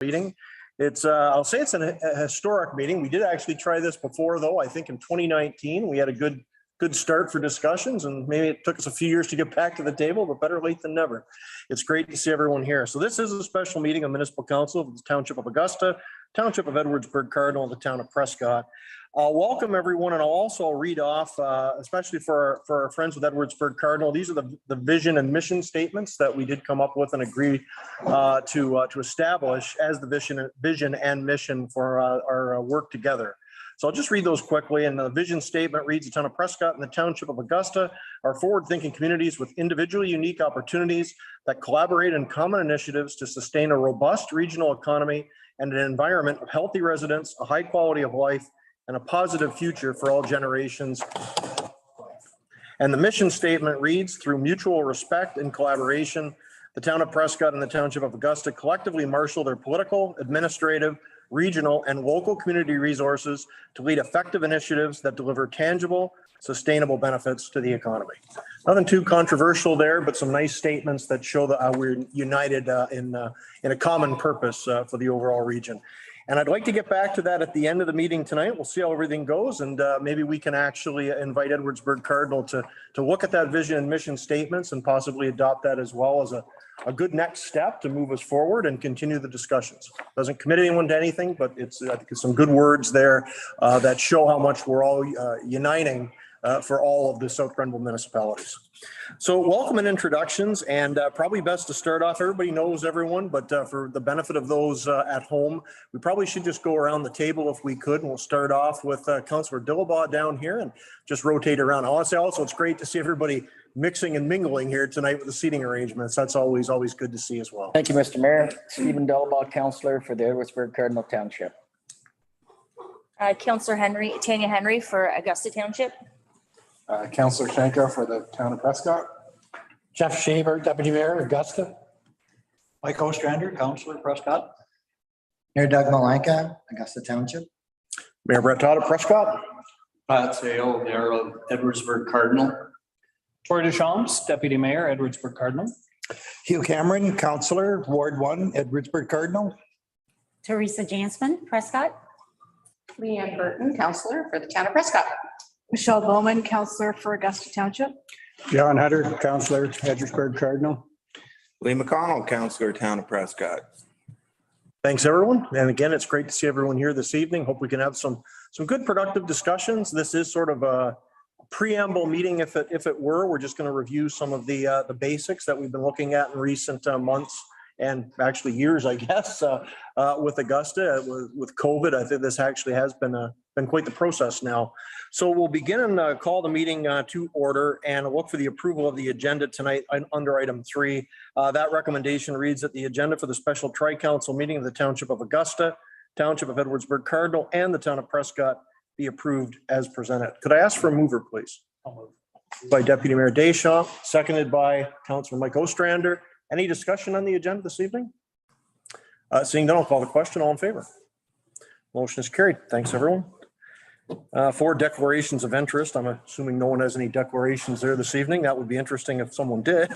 meeting. I'll say it's a historic meeting. We did actually try this before, though. I think in 2019 we had a good start for discussions, and maybe it took us a few years to get back to the table, but better late than never. It's great to see everyone here. So this is a special meeting of Municipal Council of the Township of Augusta, Township of Edwardsburg Cardinal, and the Town of Prescott. Welcome everyone, and I'll also read off, especially for our friends with Edwardsburg Cardinal, these are the vision and mission statements that we did come up with and agree to establish as the vision and mission for our work together. So I'll just read those quickly. And the vision statement reads: the Town of Prescott and the Township of Augusta are forward-thinking communities with individually unique opportunities that collaborate in common initiatives to sustain a robust regional economy and an environment of healthy residents, a high quality of life, and a positive future for all generations. And the mission statement reads: through mutual respect and collaboration, the Town of Prescott and the Township of Augusta collectively marshal their political, administrative, regional, and local community resources to lead effective initiatives that deliver tangible, sustainable benefits to the economy. Nothing too controversial there, but some nice statements that show that we're united in a common purpose for the overall region. And I'd like to get back to that at the end of the meeting tonight. We'll see how everything goes, and maybe we can actually invite Edwardsburg Cardinal to look at that vision and mission statements and possibly adopt that as well as a good next step to move us forward and continue the discussions. Doesn't commit anyone to anything, but I think it's some good words there that show how much we're all uniting for all of the South Grenville municipalities. So welcome and introductions, and probably best to start off, everybody knows everyone, but for the benefit of those at home, we probably should just go around the table if we could, and we'll start off with Councillor Dillabaugh down here and just rotate around. I want to say also it's great to see everybody mixing and mingling here tonight with the seating arrangements. That's always good to see as well. Thank you, Mr. Mayor. Stephen Dillabaugh, Councillor for the Edwardsburg Cardinal Township. Councillor Tanya Henry for Augusta Township. Councillor Shanka for the Town of Prescott. Jeff Shaver, Deputy Mayor, Augusta. Mike Ostrander, Councillor Prescott. Mayor Doug Malanka, Augusta Township. Mayor Brett Todd of Prescott. Pat Sale, Mayor of Edwardsburg Cardinal. Troy Deschamps, Deputy Mayor, Edwardsburg Cardinal. Hugh Cameron, Councillor, Ward 1, Edwardsburg Cardinal. Teresa Jansman, Prescott. Leanne Burton, Councillor for the Town of Prescott. Michelle Bowman, Councillor for Augusta Township. John Hutter, Councillor, Edwardsburg Cardinal. Lee McConnell, Councillor, Town of Prescott. Thanks, everyone. And again, it's great to see everyone here this evening. Hope we can have some good productive discussions. This is sort of a preamble meeting, if it were. We're just going to review some of the basics that we've been looking at in recent months and actually years, I guess, with Augusta. With COVID, I think this actually has been quite the process now. So we'll begin and call the meeting to order and look for the approval of the agenda tonight under item 3. That recommendation reads that the agenda for the special tri-council meeting of the Township of Augusta, Township of Edwardsburg Cardinal, and the Town of Prescott be approved as presented. Could I ask for a mover, please? By Deputy Mayor Deschamps, seconded by Councillor Mike Ostrander. Any discussion on the agenda this evening? Seeing none, I'll call the question. All in favor? Motion is carried. Thanks, everyone. 4 declarations of interest. I'm assuming no one has any declarations there this evening. That would be interesting if someone did.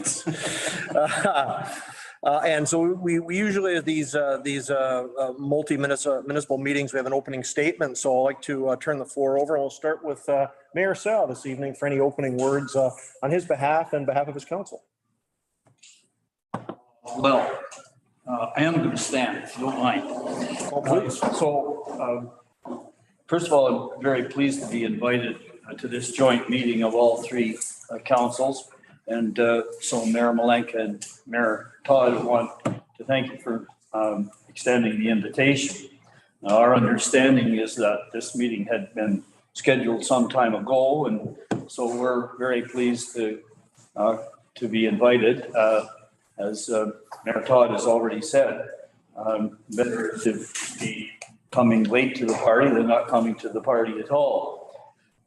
And so we usually at these multi-municipal meetings, we have an opening statement. So I'd like to turn the floor over, and we'll start with Mayor Sell this evening for any opening words on his behalf and behalf of his council. Well, I am going to stand, if you don't mind. Oh, please. So, first of all, I'm very pleased to be invited to this joint meeting of all 3 councils. And so Mayor Malanka and Mayor Todd want to thank you for extending the invitation. Now, our understanding is that this meeting had been scheduled some time ago, and so we're very pleased to be invited. As Mayor Todd has already said, better to be coming late to the party than not coming to the party at all.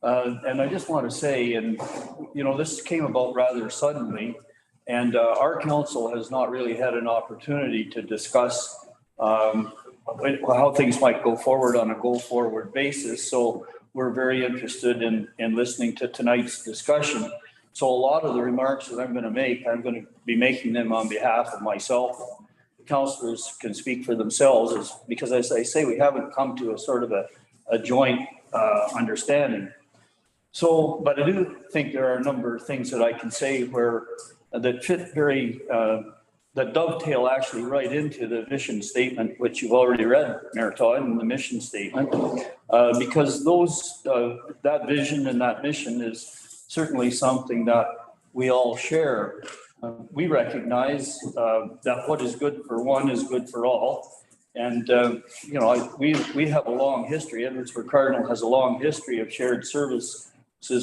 And I just want to say, and this came about rather suddenly, and our council has not really had an opportunity to discuss how things might go forward on a go-forward basis. So we're very interested in listening to tonight's discussion. So a lot of the remarks that I'm going to be making them on behalf of myself councillors can speak for themselves, is because as I say, we haven't come to a sort of a joint understanding. So, but I do think there are a number of things that I can say where that fit very, that dovetail actually right into the mission statement, which you've already read, Mayor Todd, in the mission statement, because that vision and that mission is certainly something that we all share. We recognize that what is good for one is good for all. And, you know, we have a long history. Edwardsburg Cardinal has a long history of shared services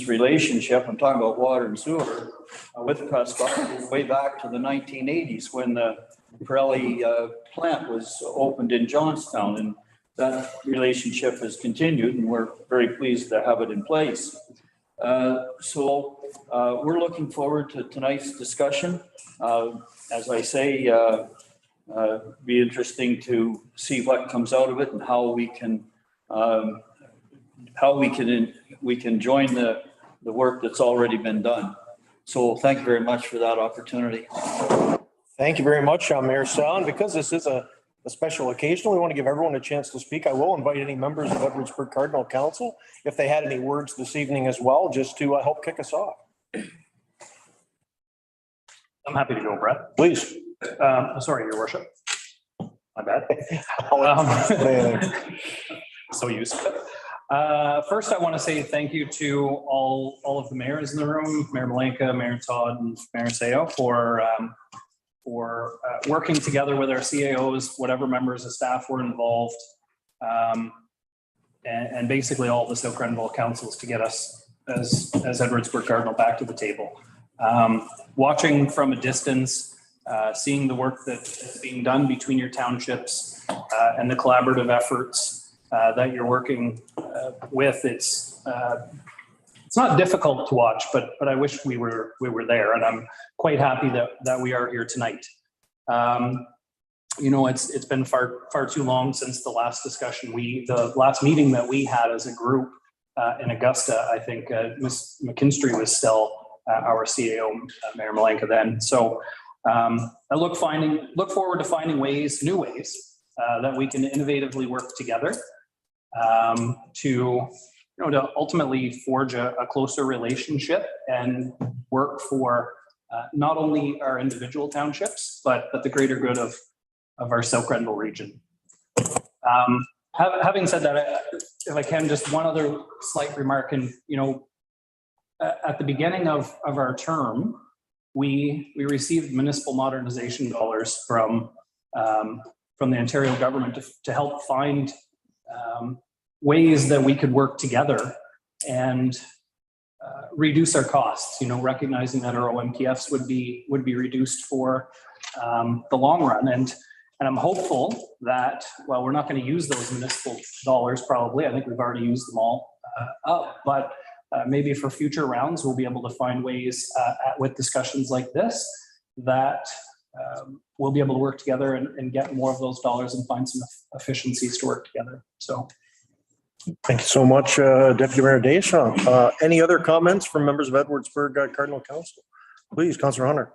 relationship. I'm talking about water and sewer with Prescott way back to the 1980s when the Pirelli plant was opened in Johnstown. And that relationship has continued, and we're very pleased to have it in place. So we're looking forward to tonight's discussion. As I say, be interesting to see what comes out of it and how we can join the work that's already been done. So thank you very much for that opportunity. Thank you very much, Mayor Sal. And because this is a special occasion, we want to give everyone a chance to speak. I will invite any members of Edwardsburg Cardinal Council, if they had any words this evening as well, just to help kick us off. I'm happy to go, Brett. Please. Sorry, Your Worship. My bad. So used to it. First, I want to say thank you to all of the mayors in the room, Mayor Malenka, Mayor Todd, and Mayor Sayo for working together with our CAOs, whatever members of staff were involved, and basically all the South Grenville councils to get us as Edwardsburg Cardinal back to the table. Watching from a distance, seeing the work that is being done between your townships and the collaborative efforts that you're working with, it's not difficult to watch, but I wish we were there, and I'm quite happy that we are here tonight. You know, it's been far too long since the last discussion the last meeting that we had as a group in Augusta. I think Ms. McKinstry was still our CAO, Mayor Malenka then. So I look forward to finding new ways that we can innovatively work together to ultimately forge a closer relationship and work for not only our individual townships, but the greater good of our South Grenville region. Having said that, if I can, just one other slight remark, and at the beginning of our term, we received municipal modernization dollars from the Ontario government to help find ways that we could work together and reduce our costs, recognizing that our OMPFs would be reduced for the long run. And I'm hopeful that, well, we're not going to use those municipal dollars probably. I think we've already used them all up, but maybe for future rounds, we'll be able to find ways with discussions like this that we'll be able to work together and get more of those dollars and find some efficiencies to work together. So. Thank you so much, Deputy Mayor Deschamps. Any other comments from members of Edwardsburg Cardinal Council? Please, Councillor Hunter.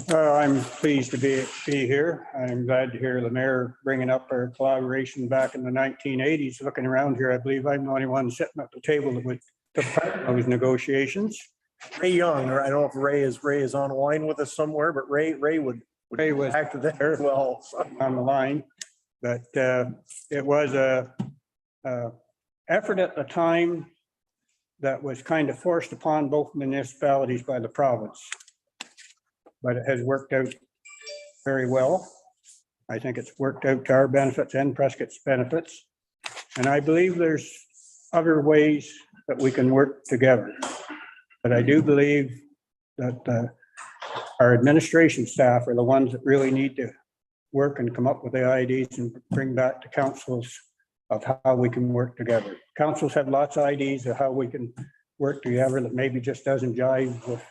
I'm pleased to be here. I'm glad to hear the mayor bringing up our collaboration back in the 1980s. Looking around here, I believe I'm the only one sitting at the table that would took part in those negotiations. Ray Young, or I don't know if Ray is on line with us somewhere, but Ray was active there as well on the line. But it was a effort at the time that was kind of forced upon both municipalities by the province, but it has worked out very well. I think it's worked out to our benefits and Prescott's benefits, and I believe there's other ways that we can work together. But I do believe that our administration staff are the ones that really need to work and come up with the ideas and bring back to councils of how we can work together. Councils have lots of ideas of how we can work together that maybe just doesn't jive with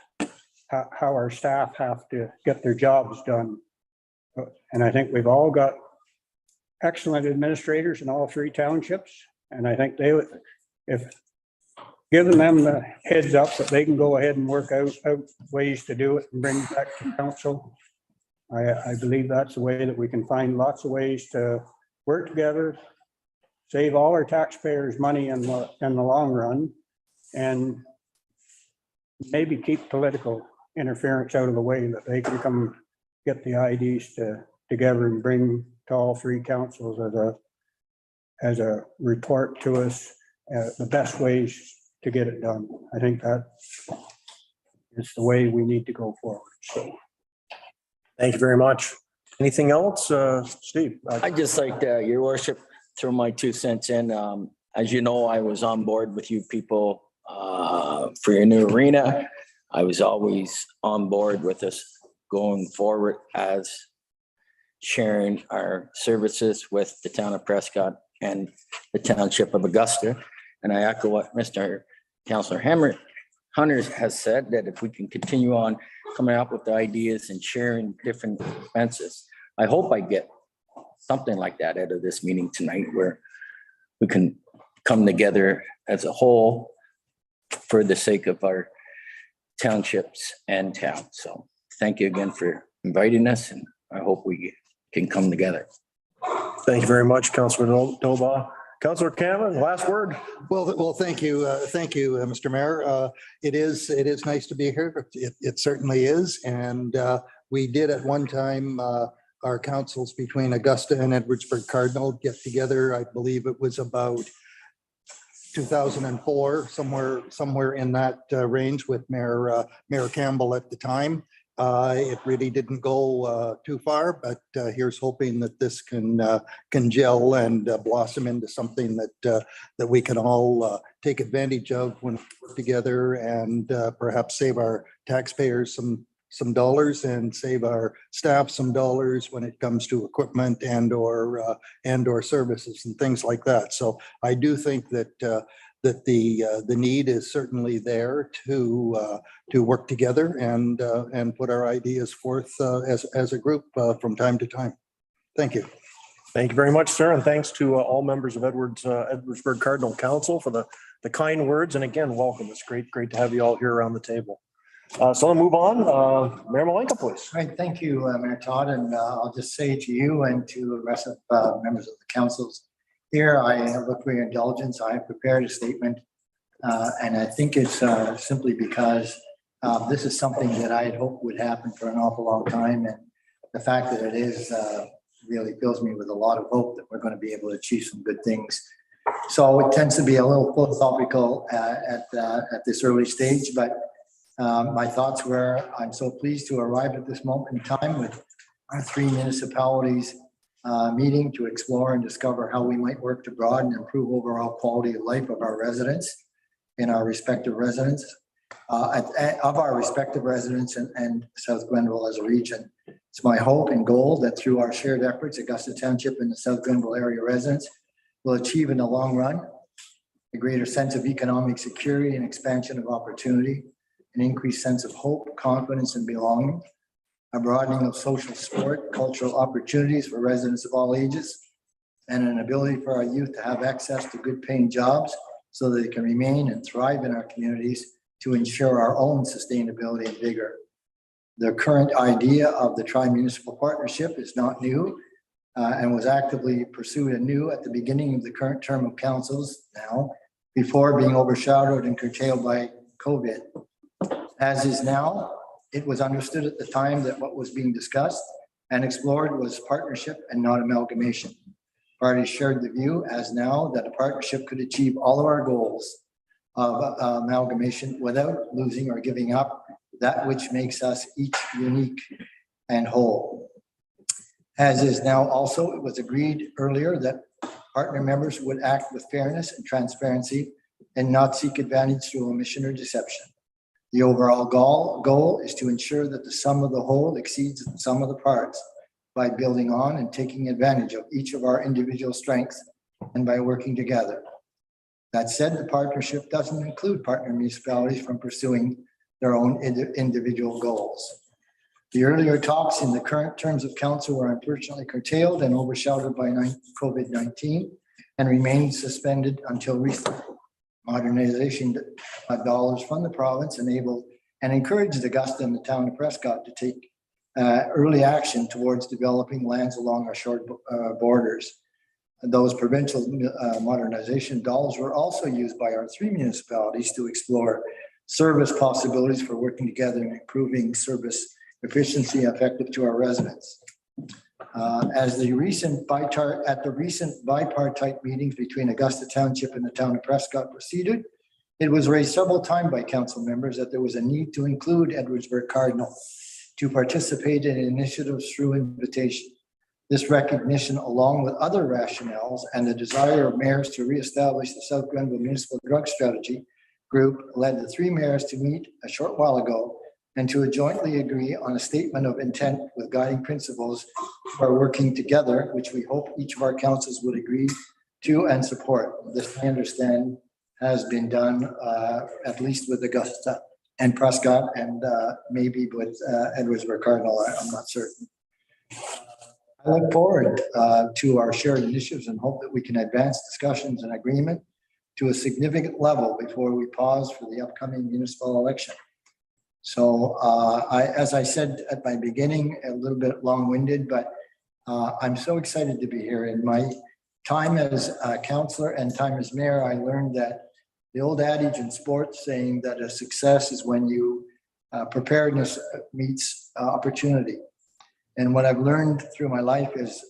how our staff have to get their jobs done. And I think we've all got excellent administrators in all three townships. And I think they would, if giving them the heads up that they can go ahead and work out ways to do it and bring it back to council, I believe that's the way that we can find lots of ways to work together, save all our taxpayers money in the long run, and maybe keep political interference out of the way, that they can come get the IDs together and bring to all three councils as a report to us, the best ways to get it done. I think that is the way we need to go forward. So. Thank you very much. Anything else, Steve? I'd just like to, your worship, throw my 2 cents in. As you know, I was on board with you people for your new arena. I was always on board with us going forward as sharing our services with the town of Prescott and the township of Augusta. And I echo what Mr. Councillor Hunter has said, that if we can continue on coming up with the ideas and sharing different expenses, I hope I get something like that out of this meeting tonight, where we can come together as a whole for the sake of our townships and town. So thank you again for inviting us, and I hope we can come together. Thank you very much, Councillor Doba. Councillor Cameron, last word. Well, thank you. Thank you, Mr. Mayor. It is nice to be here. It certainly is. And we did at one time, our councils between Augusta and Edwardsburg Cardinal get together. I believe it was about 2004, somewhere in that range, with Mayor Campbell at the time. It really didn't go too far, but here's hoping that this can gel and blossom into something that we can all take advantage of when we work together, and perhaps save our taxpayers some dollars and save our staff some dollars when it comes to equipment and or services and things like that. So I do think that the need is certainly there to work together and put our ideas forth as a group from time to time. Thank you. Thank you very much, sir. And thanks to all members of Edwardsburg Cardinal Council for the kind words. And again, welcome. It's great to have you all here around the table. So I'll move on. Mayor Malenka, please. Right, thank you, Mayor Todd. And I'll just say to you and to the rest of members of the councils here, I look for your indulgence. I have prepared a statement, and I think it's simply because this is something that I had hoped would happen for an awful long time. And the fact that it is really fills me with a lot of hope that we're going to be able to achieve some good things. So it tends to be a little philosophical at this early stage, but my thoughts were, I'm so pleased to arrive at this moment in time with our three municipalities meeting to explore and discover how we might work to broaden and improve overall quality of life of our residents in our respective residents, of our respective residents and South Grenville as a region. It's my hope and goal that through our shared efforts, Augusta Township and the South Grenville area residents will achieve in the long run a greater sense of economic security and expansion of opportunity, an increased sense of hope, confidence, and belonging, a broadening of social support, cultural opportunities for residents of all ages, and an ability for our youth to have access to good paying jobs so that they can remain and thrive in our communities to ensure our own sustainability and vigor. The current idea of the tri-municipal partnership is not new and was actively pursued anew at the beginning of the current term of councils now, before being overshadowed and curtailed by COVID. As is now, it was understood at the time that what was being discussed and explored was partnership and not amalgamation. Parties shared the view, as now, that a partnership could achieve all of our goals of amalgamation without losing or giving up that which makes us each unique and whole. As is now also, it was agreed earlier that partner members would act with fairness and transparency and not seek advantage through omission or deception. The overall goal is to ensure that the sum of the whole exceeds the sum of the parts by building on and taking advantage of each of our individual strengths and by working together. That said, the partnership doesn't include partner municipalities from pursuing their own individual goals. The earlier talks in the current terms of council were unfortunately curtailed and overshadowed by COVID-19 and remained suspended until recently. Modernization dollars from the province enabled and encouraged Augusta and the town of Prescott to take early action towards developing lands along our short borders. And those provincial modernization dollars were also used by our 3 municipalities to explore service possibilities for working together and improving service efficiency effective to our residents. At the recent bipartite meetings between Augusta Township and the town of Prescott proceeded, it was raised several times by council members that there was a need to include Edwardsburg Cardinal to participate in initiatives through invitation. This recognition, along with other rationales and the desire of mayors to reestablish the South Grenville Municipal Drug Strategy Group, led the 3 mayors to meet a short while ago and to jointly agree on a statement of intent with guiding principles for working together, which we hope each of our councils would agree to and support. This, I understand, has been done at least with Augusta and Prescott, and maybe with Edwardsburg Cardinal. I'm not certain. I look forward to our shared initiatives and hope that we can advance discussions and agreement to a significant level before we pause for the upcoming municipal election. So as I said at my beginning, a little bit long-winded, but I'm so excited to be here. In my time as a councillor and time as mayor, I learned that the old adage in sports saying that a success is when you preparedness meets opportunity. And what I've learned through my life is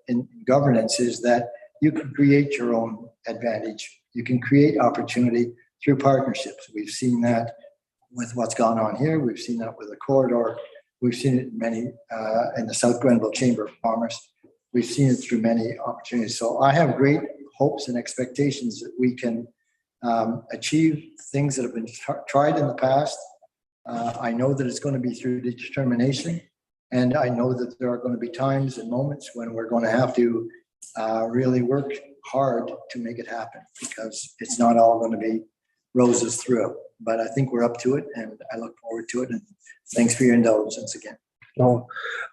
in governance is that you can create your own advantage. You can create opportunity through partnerships. We've seen that with what's gone on here. We've seen that with the corridor. We've seen it many in the South Grenville Chamber of Commerce. We've seen it through many opportunities. So I have great hopes and expectations that we can achieve things that have been tried in the past. I know that it's going to be through determination. And I know that there are going to be times and moments when we're going to have to really work hard to make it happen, because it's not all going to be roses through. But I think we're up to it, and I look forward to it. And thanks for your indulgence again. No,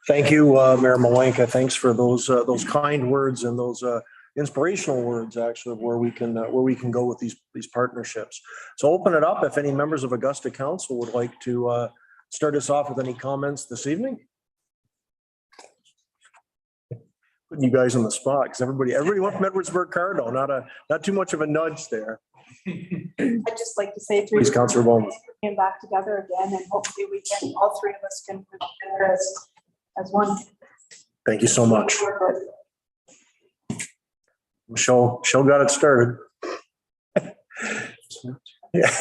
thank you, Mayor Malenka. Thanks for those kind words and those inspirational words, actually, of where we can go with these partnerships. So open it up if any members of Augusta Council would like to start us off with any comments this evening. Putting you guys on the spot, because everybody went from Edwardsburg Cardinal. Not too much of a nudge there. I'd just like to say to Please, Councillor Bowman. Getting back together again, and hopefully we can, all 3 of us can work together as one. Thank you so much. Michelle got it started. Yeah.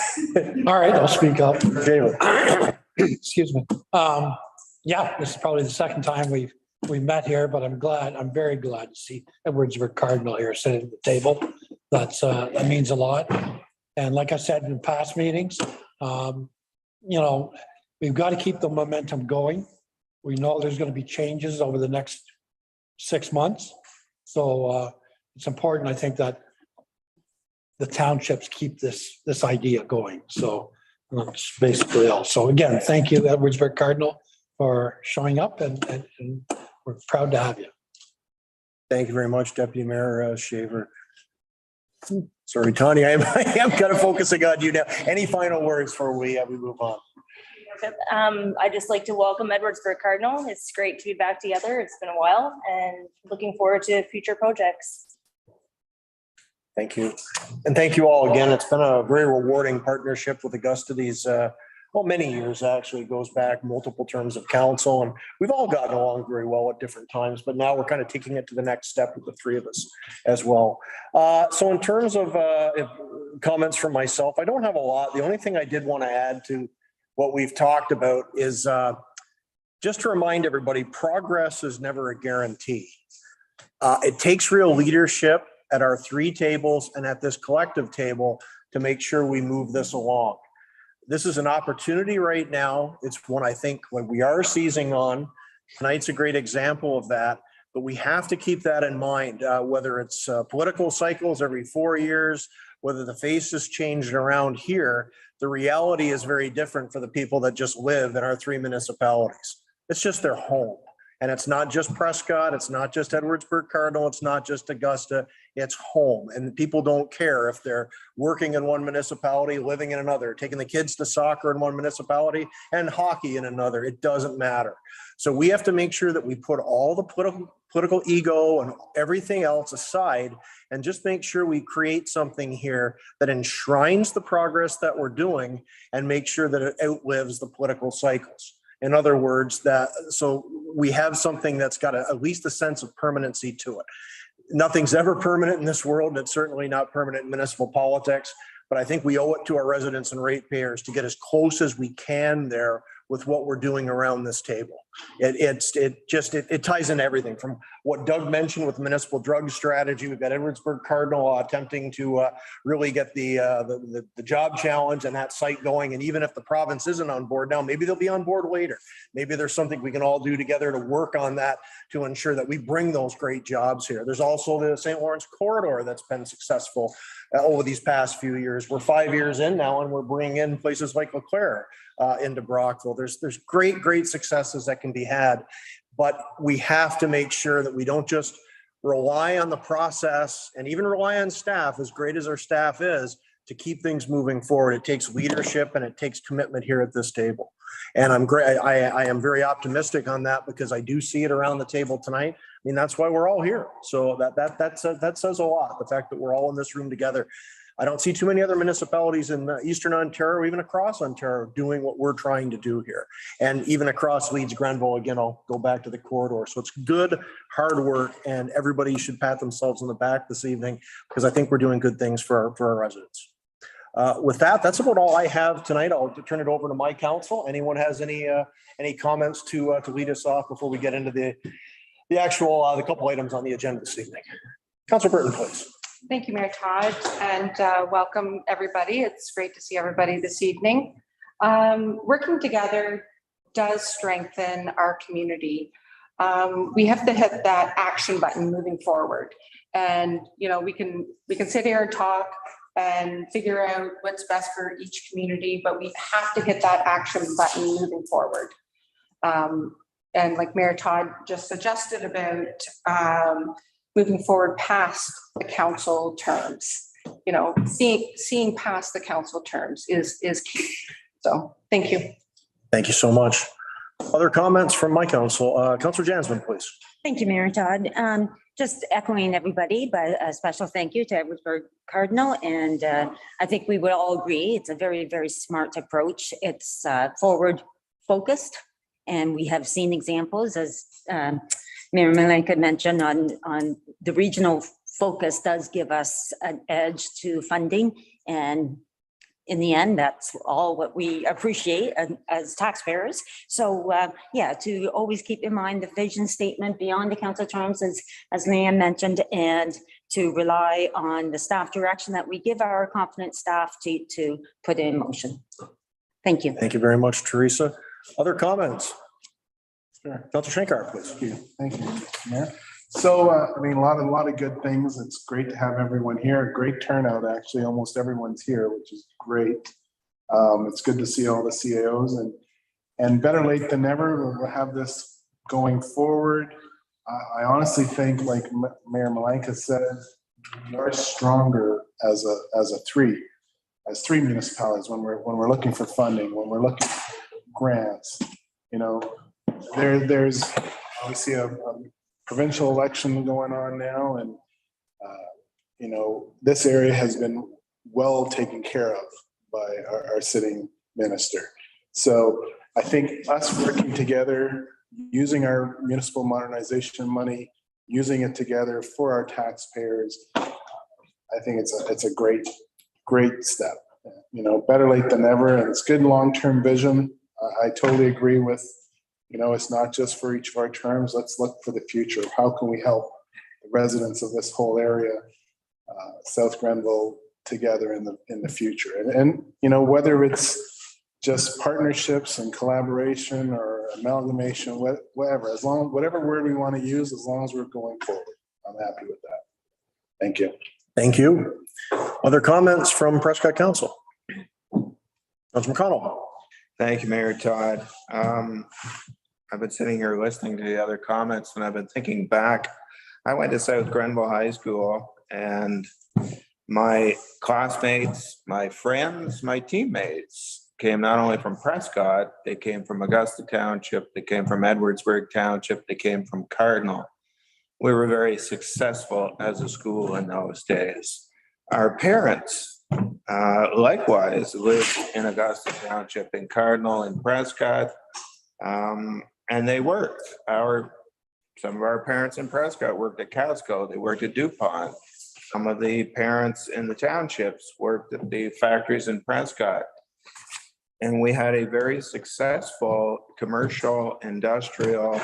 All right, I'll speak up. Jalen. Excuse me. Yeah, this is probably the second time we met here, but I'm very glad to see Edwardsburg Cardinal here sitting at the table. That means a lot. And like I said in past meetings, we've got to keep the momentum going. We know there's going to be changes over the next 6 months. So it's important, I think, that the townships keep this idea going. So that's basically all. So again, thank you, Edwardsburg Cardinal, for showing up, and we're proud to have you. Thank you very much, Deputy Mayor Shaver. Sorry, Tanya, I am kind of focusing on you now. Any final words before we move on? I'd just like to welcome Edwardsburg Cardinal. It's great to be back together. It's been a while, and looking forward to future projects. Thank you. And thank you all again. It's been a very rewarding partnership with Augusta these many years. Actually, it goes back multiple terms of council, and we've all gotten along very well at different times, but now we're kind of taking it to the next step with the 3 of us as well. So in terms of comments from myself, I don't have a lot. The only thing I did want to add to what we've talked about is just to remind everybody, progress is never a guarantee. It takes real leadership at our 3 tables and at this collective table to make sure we move this along. This is an opportunity right now. It's one I think when we are seizing on. Tonight's a great example of that, but we have to keep that in mind, whether it's political cycles every 4 years, whether the face is changed around here, the reality is very different for the people that just live in our 3 municipalities. It's just their home. And it's not just Prescott, it's not just Edwardsburg Cardinal, it's not just Augusta, it's home. And people don't care if they're working in one municipality, living in another, taking the kids to soccer in one municipality and hockey in another. It doesn't matter. So we have to make sure that we put all the political ego and everything else aside and just make sure we create something here that enshrines the progress that we're doing and make sure that it outlives the political cycles. In other words, so we have something that's got at least a sense of permanency to it. Nothing's ever permanent in this world, and it's certainly not permanent in municipal politics, but I think we owe it to our residents and ratepayers to get as close as we can there with what we're doing around this table. It ties in everything from what Doug mentioned with the municipal drug strategy. We've got Edwardsburg Cardinal attempting to really get the job challenge and that site going. And even if the province isn't on board now, maybe they'll be on board later. Maybe there's something we can all do together to work on that to ensure that we bring those great jobs here. There's also the St. Lawrence corridor that's been successful over these past few years. We're 5 years in now, and we're bringing in places like LeClaire into Brockville. There's great successes that can be had, but we have to make sure that we don't just rely on the process and even rely on staff, as great as our staff is, to keep things moving forward. It takes leadership and it takes commitment here at this table. And I am very optimistic on that because I do see it around the table tonight. I mean, that's why we're all here. So that says a lot. The fact that we're all in this room together. I don't see too many other municipalities in Eastern Ontario, or even across Ontario, doing what we're trying to do here. And even across Leeds, Grenville, again, I'll go back to the corridor. So it's good, hard work, and everybody should pat themselves on the back this evening because I think we're doing good things for our residents. With that, that's about all I have tonight. I'll turn it over to my council. Anyone has any comments to lead us off before we get into the actual the couple items on the agenda this evening? Councilor Burton, please. Thank you, Mayor Todd, and welcome everybody. It's great to see everybody this evening. Working together does strengthen our community. We have to hit that action button moving forward. And we can sit here and talk and figure out what's best for each community, but we have to hit that action button moving forward. And like Mayor Todd just suggested about moving forward past the council terms, seeing past the council terms is key. So thank you. Thank you so much. Other comments from my council? Councilor Jansman, please. Thank you, Mayor Todd. Just echoing everybody, but a special thank you to Edwardsburg Cardinal. And I think we would all agree it's a very, very smart approach. It's forward focused. And we have seen examples, as Mayor Malenka mentioned, on the regional focus does give us an edge to funding. And in the end, that's all what we appreciate as taxpayers. So to always keep in mind the vision statement beyond the council terms, as Leanne mentioned, and to rely on the staff direction that we give our competent staff to put in motion. Thank you. Thank you very much, Teresa. Other comments? Sure. Councilor Shankar, please. Thank you, Mayor. So, a lot of good things. It's great to have everyone here. Great turnout, actually. Almost everyone's here, which is great. It's good to see all the CAOs and better late than never. We'll have this going forward. I honestly think, like Mayor Malenka said, we are stronger as three municipalities when we're looking for funding, when we're looking for grants. There's obviously a provincial election going on now, and this area has been well taken care of by our sitting minister. So I think us working together, using our municipal modernization money, using it together for our taxpayers, I think it's a great step. Better late than never, and it's good long-term vision. I totally agree with. It's not just for each of our terms. Let's look for the future. How can we help the residents of this whole area, South Grenville, together in the future? And whether it's just partnerships and collaboration or amalgamation, whatever, whatever word we want to use, as long as we're going forward, I'm happy with that. Thank you. Thank you. Other comments from Prescott Council? Councilor McConnell. Thank you, Mayor Todd. I've been sitting here listening to the other comments and I've been thinking back. I went to South Grenville High School and my classmates, my friends, my teammates came not only from Prescott, they came from Augusta Township, they came from Edwardsburg Township, they came from Cardinal. We were very successful as a school in those days. Our parents likewise lived in Augusta Township, in Cardinal, in Prescott, and they worked. Some of our parents in Prescott worked at Casco, they worked at DuPont. Some of the parents in the townships worked at the factories in Prescott. And we had a very successful commercial, industrial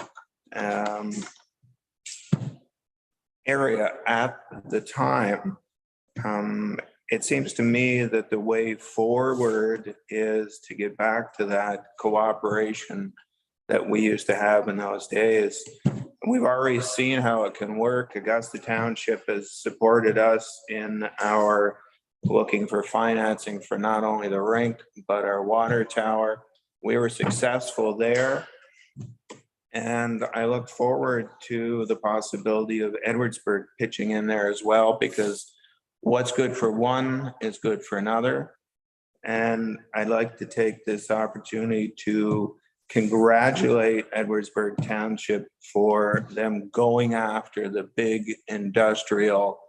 area at the time. It seems to me that the way forward is to get back to that cooperation that we used to have in those days. We've already seen how it can work. Augusta Township has supported us in our looking for financing for not only the rink, but our water tower. We were successful there. And I look forward to the possibility of Edwardsburg pitching in there as well, because what's good for one is good for another. And I'd like to take this opportunity to congratulate Edwardsburg Township for them going after the big industrial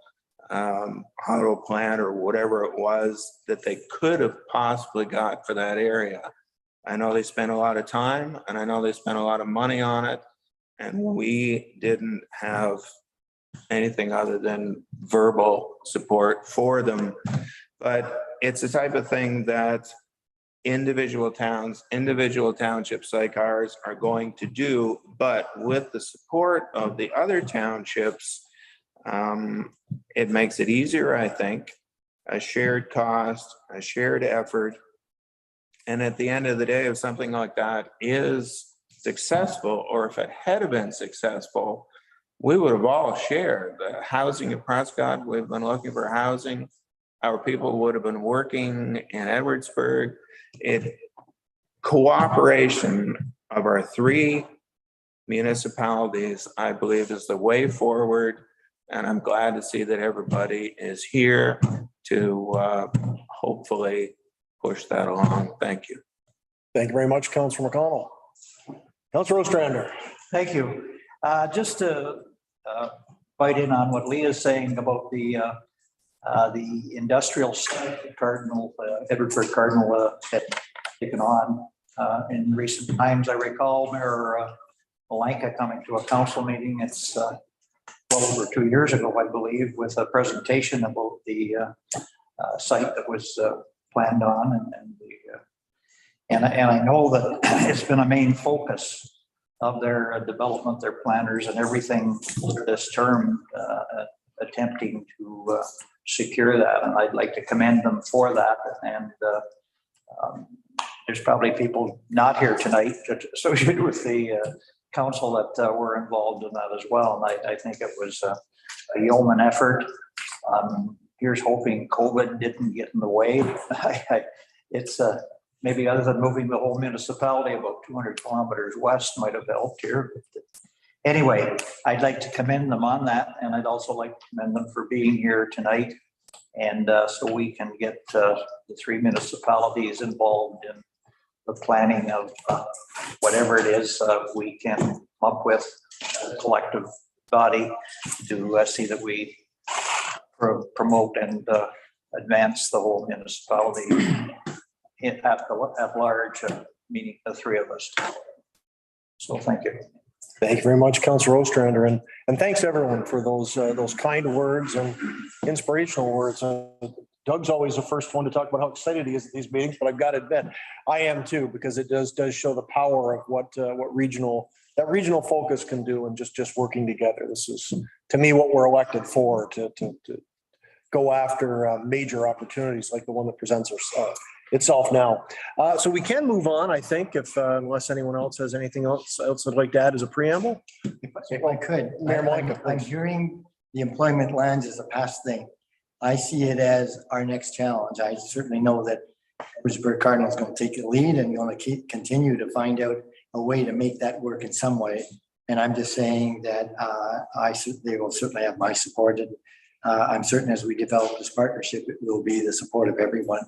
auto plant or whatever it was that they could have possibly got for that area. I know they spent a lot of time and I know they spent a lot of money on it, and we didn't have anything other than verbal support for them. But it's the type of thing that individual towns, individual townships like ours are going to do, but with the support of the other townships, it makes it easier, I think, a shared cost, a shared effort. And at the end of the day, if something like that is successful, or if it had been successful, we would have all shared. The housing at Prescott, we've been looking for housing. Our people would have been working in Edwardsburg. Cooperation of our three municipalities, I believe, is the way forward. And I'm glad to see that everybody is here to hopefully push that along. Thank you. Thank you very much, Councilor McConnell. Councilor Ostrander. Thank you. Just to bite in on what Leah's saying about the industrial site that Cardinal, Edwardsburg Cardinal had taken on in recent times. I recall Mayor Malenka coming to a council meeting. It's well over 2 years ago, I believe, with a presentation about the site that was planned on, and I know that it's been a main focus of their development, their planners and everything for this term, attempting to secure that. And I'd like to commend them for that. And there's probably people not here tonight associated with the council that were involved in that as well. And I think it was a yeoman effort. Here's hoping COVID didn't get in the way. It's maybe other than moving the whole municipality about 200 kilometers west might have helped here. Anyway, I'd like to commend them on that. And I'd also like to commend them for being here tonight. And so we can get the three municipalities involved in the planning of whatever it is we can come up with a collective body to see that we promote and advance the whole municipality at large, meaning the three of us. So thank you. Thank you very much, Councilor Ostrander, and thanks everyone for those kind words and inspirational words. Doug's always the first one to talk about how excited he is at these meetings, but I've got to admit, I am too, because it does show the power of what regional focus can do, and just working together. This is, to me, what we're elected for, to go after major opportunities like the one that presents itself now. So we can move on, I think, if unless anyone else has anything else I'd like to add as a preamble. If I could, Mayor Malenka, I'm hearing the employment lands as a past thing. I see it as our next challenge. I certainly know that Edwardsburg Cardinal is going to take the lead and going to continue to find out a way to make that work in some way. And I'm just saying that they will certainly have my support. And I'm certain as we develop this partnership, it will be the support of everyone.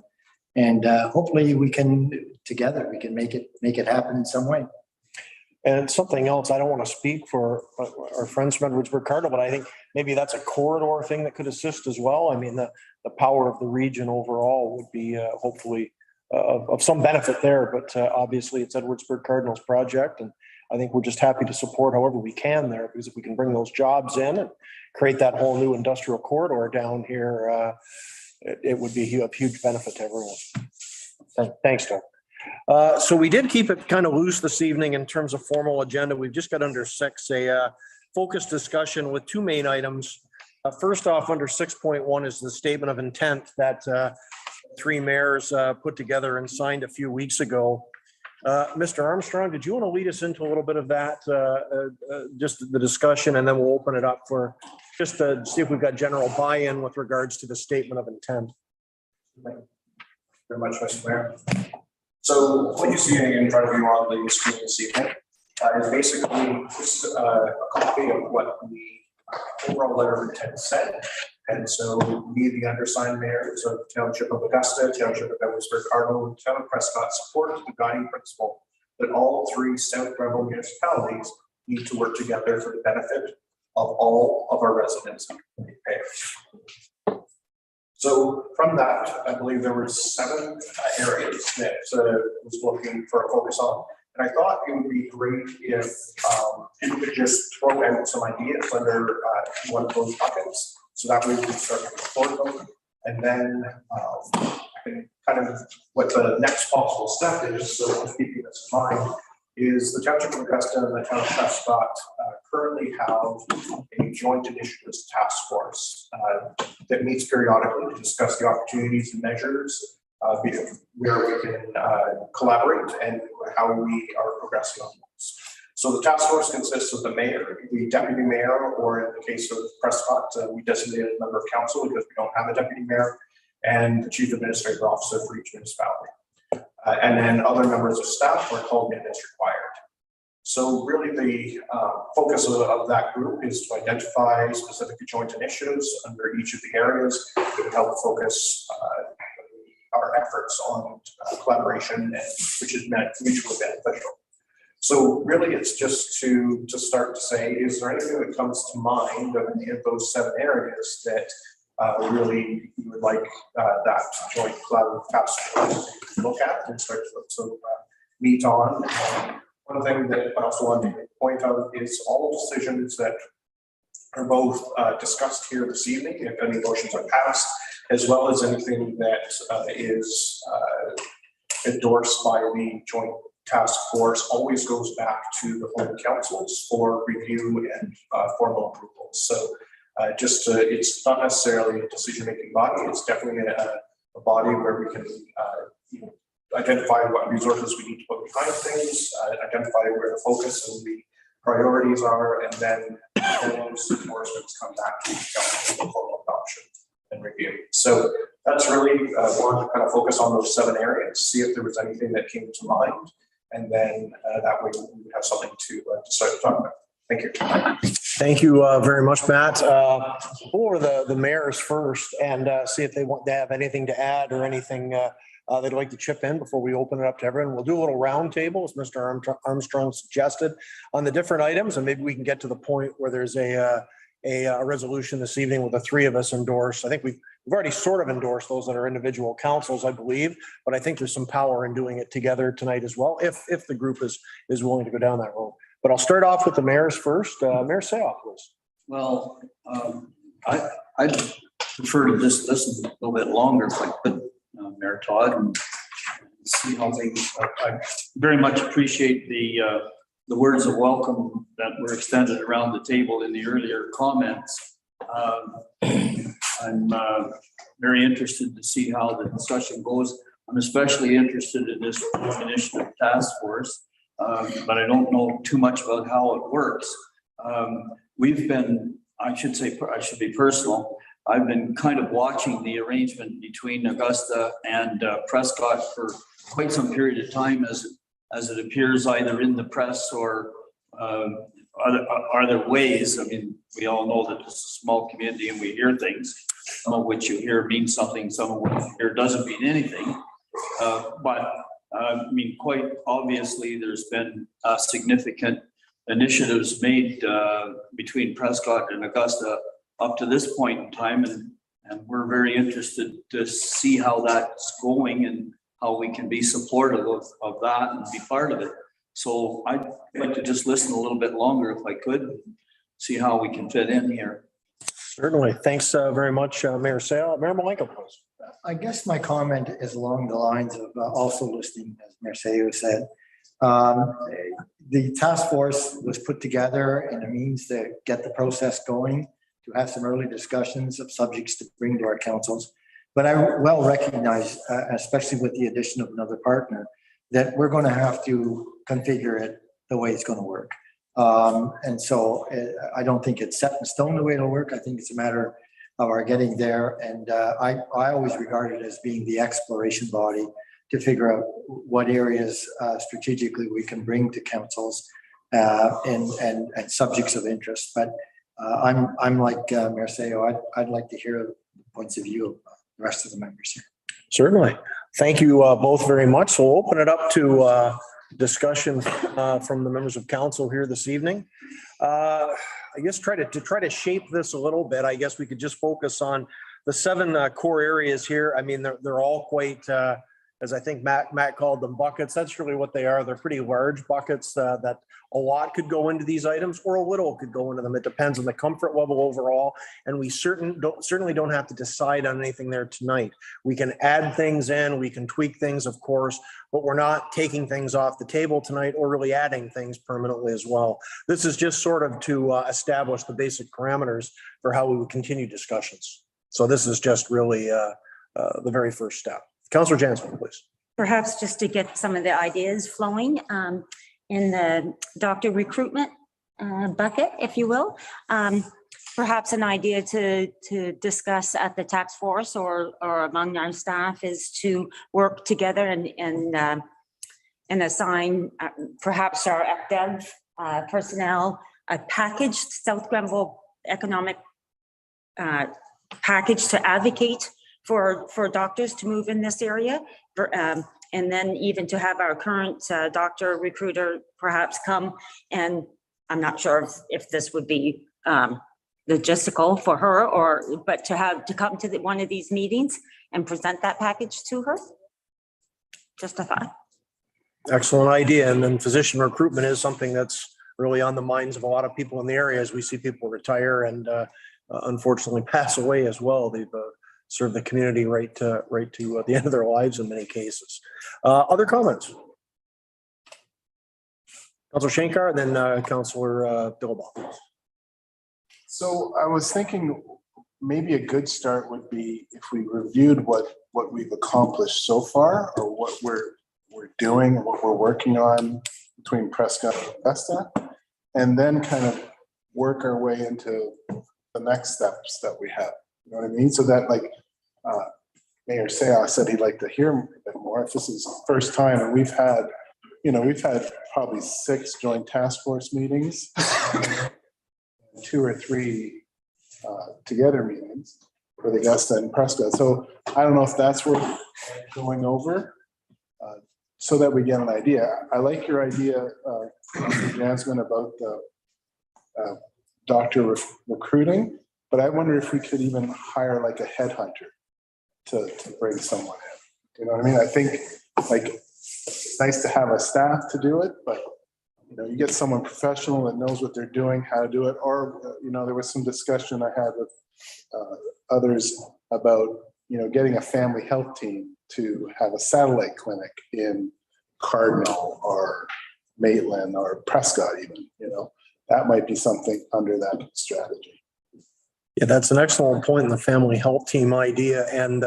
And hopefully we can make it happen in some way. And something else, I don't want to speak for our friends from Edwardsburg Cardinal, but I think maybe that's a corridor thing that could assist as well. I mean, the power of the region overall would be hopefully of some benefit there, but obviously it's Edwardsburg Cardinal's project. And I think we're just happy to support however we can there, because if we can bring those jobs in and create that whole new industrial corridor down here, it would be of huge benefit to everyone. Thanks, Doug. So we did keep it kind of loose this evening in terms of formal agenda. We've just got under 6, a focused discussion with 2 main items. First off, under 6.1 is the statement of intent that 3 mayors put together and signed a few weeks ago. Mr. Armstrong, did you want to lead us into a little bit of that, just the discussion, and then we'll open it up for just to see if we've got general buy-in with regards to the statement of intent. Thank you very much, Mr. Mayor. So what you see in front of you on the screen this evening is basically just a copy of what the overall letter of intent said. And so we, the undersigned mayors of the Township of Augusta, Township of Edwardsburg Cardinal, and Town of Prescott support the guiding principle that all 3 South Grenville municipalities need to work together for the benefit of all of our residents and payers. So from that, I believe there were 7 areas that was looking for a focus on. And I thought it would be great if you could just throw out some ideas under one of those buckets. So that way we can start to report them. And then I can kind of what the next possible step is, so keeping this in mind, is the Township of Augusta and the Town of Prescott currently have a joint initiatives task force that meets periodically to discuss the opportunities and measures where we can collaborate and how we are progressing on those. So the task force consists of the mayor, the deputy mayor, or in the case of Prescott, we designated a member of council because we don't have a deputy mayor, and the chief administrative officer for each municipality. And then other members of staff are called in as required. So really the focus of that group is to identify specific joint initiatives under each of the areas that would help focus our efforts on collaboration, which is mutually beneficial. So really it's just to start to say, is there anything that comes to mind of any of those 7 areas that really you would like that joint collaborative task force to look at and start to meet on. One thing that I also want to point out is all decisions that are both discussed here this evening, if any motions are passed, as well as anything that is endorsed by the joint task force, always goes back to the home councils for review and formal approval. So it's not necessarily a decision-making body. It's definitely a body where we can identify what resources we need to put behind things, identify where the focus and the priorities are, and then those endorsements come back to the council for formal adoption and review. So that's really wanted to kind of focus on those 7 areas, see if there was anything that came to mind, and then that way we would have something to start to talk about. Thank you. Thank you very much, Matt. For the mayors first, and see if they have anything to add or anything they'd like to chip in before we open it up to everyone. We'll do a little round table, as Mr. Armstrong suggested, on the different items, and maybe we can get to the point where there's a resolution this evening with the 3 of us endorse. I think we've already sort of endorsed those that are individual councils, I believe, but I think there's some power in doing it together tonight as well, if the group is willing to go down that road. But I'll start off with the mayors first. Mayor Sayoff, please. Well, I'd prefer to just listen a little bit longer, but Mayor Todd, and see how things. I very much appreciate the words of welcome that were extended around the table in the earlier comments. I'm very interested to see how the discussion goes. I'm especially interested in this initiative task force, but I don't know too much about how it works. We've been, I should be personal. I've been kind of watching the arrangement between Augusta and Prescott for quite some period of time as as it appears either in the press or other ways. I mean, we all know that this is a small community and we hear things, some of which you hear mean something, some of which you hear doesn't mean anything. But I mean, quite obviously, there's been significant initiatives made between Prescott and Augusta up to this point in time, and we're very interested to see how that's going and how we can be supportive of that and be part of it. So I'd like to just listen a little bit longer if I could, see how we can fit in here. Certainly. Thanks very much, Mayor Sale. Mayor Malenko, please. I guess my comment is along the lines of also listening, as Mayor Sayo said. The task force was put together in a means to get the process going, to have some early discussions of subjects to bring to our councils. But I well recognize, especially with the addition of another partner, that we're going to have to configure it the way it's going to work. And so I don't think it's set in stone the way it'll work. I think it's a matter of our getting there. And I always regard it as being the exploration body to figure out what areas strategically we can bring to councils and subjects of interest. But I'm like Mayor Sayo, I'd like to hear the points of view of the rest of the members here. Certainly. Thank you both very much. So we'll open it up to discussion from the members of council here this evening. I guess try to shape this a little bit. I guess we could just focus on the 7 core areas here. I mean, they're all quite, as I think Matt called them, buckets. That's really what they are. They're pretty large buckets that a lot could go into these items or a little could go into them. It depends on the comfort level overall. And we certainly don't have to decide on anything there tonight. We can add things in, we can tweak things, of course, but we're not taking things off the table tonight or really adding things permanently as well. This is just sort of to establish the basic parameters for how we would continue discussions. So this is just really the very first step. Councillor Jansen, please. Perhaps just to get some of the ideas flowing in the doctor recruitment bucket, if you will. Perhaps an idea to discuss at the task force or among our staff is to work together and assign perhaps our FDev personnel a package, South Grenville economic package to advocate for doctors to move in this area, and then even to have our current doctor recruiter perhaps come, and I'm not sure if this would be logistical for her but to come to one of these meetings and present that package to her. Just a thought. Excellent idea. And then physician recruitment is something that's really on the minds of a lot of people in the area as we see people retire and unfortunately pass away as well. They've served the community right to the end of their lives in many cases. Other comments? Councillor Shankar and then Councillor Dillabaugh. So I was thinking maybe a good start would be if we reviewed what we've accomplished so far, or what we're doing and what we're working on between Prescott and Augusta, and then kind of work our way into the next steps that we have. You know what I mean? So that, like Mayor Sayah said, he'd like to hear a bit more. If this is the first time, and we've had probably 6 joint task force meetings, 2 or 3 together meetings for the Augusta and Prescott. So I don't know if that's worth going over so that we get an idea. I like your idea, Jasmine, about the doctor recruiting, but I wonder if we could even hire like a headhunter to bring someone in. You know what I mean? I think like it's nice to have a staff to do it, but you get someone professional that knows what they're doing, how to do it. Or there was some discussion I had with others about getting a family health team to have a satellite clinic in Cardinal or Maitland or Prescott even. That might be something under that strategy. Yeah, that's an excellent point in the family health team idea. And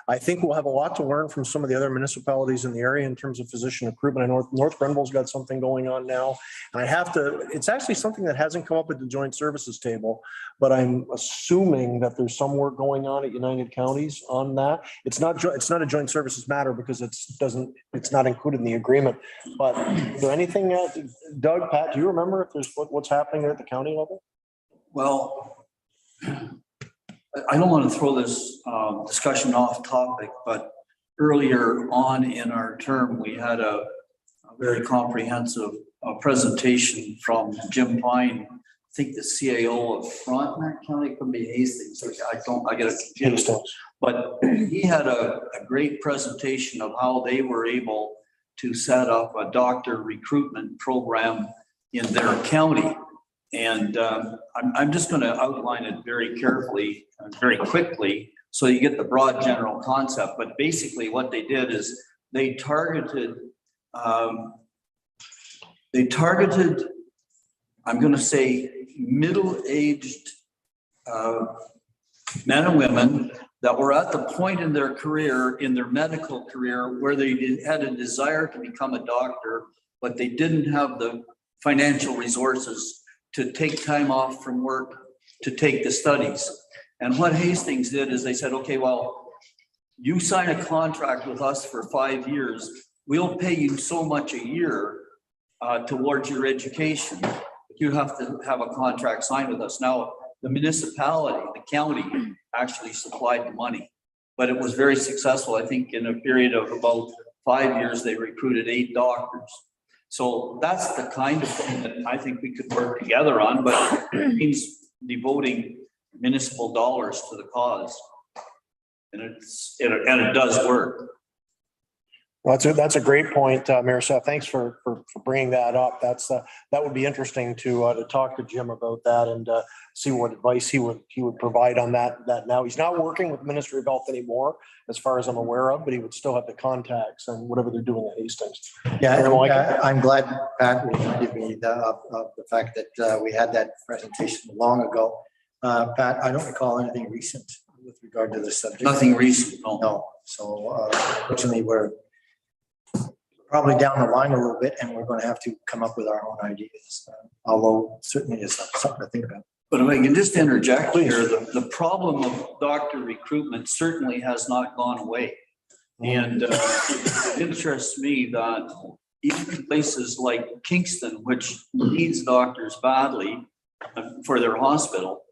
I think we'll have a lot to learn from some of the other municipalities in the area in terms of physician recruitment. I know North Grenville's got something going on now. And it's actually something that hasn't come up at the joint services table, but I'm assuming that there's some work going on at United Counties on that. It's not a joint services matter because it's not included in the agreement. But is there anything, Doug, Pat, do you remember if there's what's happening there at the county level? Well, I don't want to throw this discussion off topic, but earlier on in our term, we had a very comprehensive presentation from Jim Pine, I think the CAO of Frontenac County, could be Hastings. I get it confused. But he had a great presentation of how they were able to set up a doctor recruitment program in their county. And I'm just going to outline it very carefully, very quickly, so you get the broad general concept. But basically what they did is they targeted, I'm going to say, middle-aged men and women that were at the point in their career, in their medical career, where they had a desire to become a doctor, but they didn't have the financial resources to take time off from work to take the studies. And what Hastings did is they said, okay, well, you sign a contract with us for 5 years, we'll pay you so much a year towards your education. You have to have a contract signed with us. Now, the municipality, the county actually supplied the money, but it was very successful. I think in a period of about 5 years, they recruited 8 doctors. So that's the kind of thing that I think we could work together on, but it means devoting municipal dollars to the cause. And it does work. Well, that's a great point, Mayor Seth. Thanks for bringing that up. That would be interesting to talk to Jim about that and see what advice he would provide on that. Now he's not working with the Ministry of Health anymore, as far as I'm aware of, but he would still have the contacts and whatever they're doing at Hastings. Yeah, I'm glad Pat reminded me of the fact that we had that presentation long ago. Pat, I don't recall anything recent with regard to this subject. Nothing recent, no. No. So fortunately, we're probably down the line a little bit, and we're going to have to come up with our own ideas, although certainly it's something to think about. But if I can just interject here, the problem of doctor recruitment certainly has not gone away. And it interests me that even places like Kingston, which needs doctors badly for their hospital,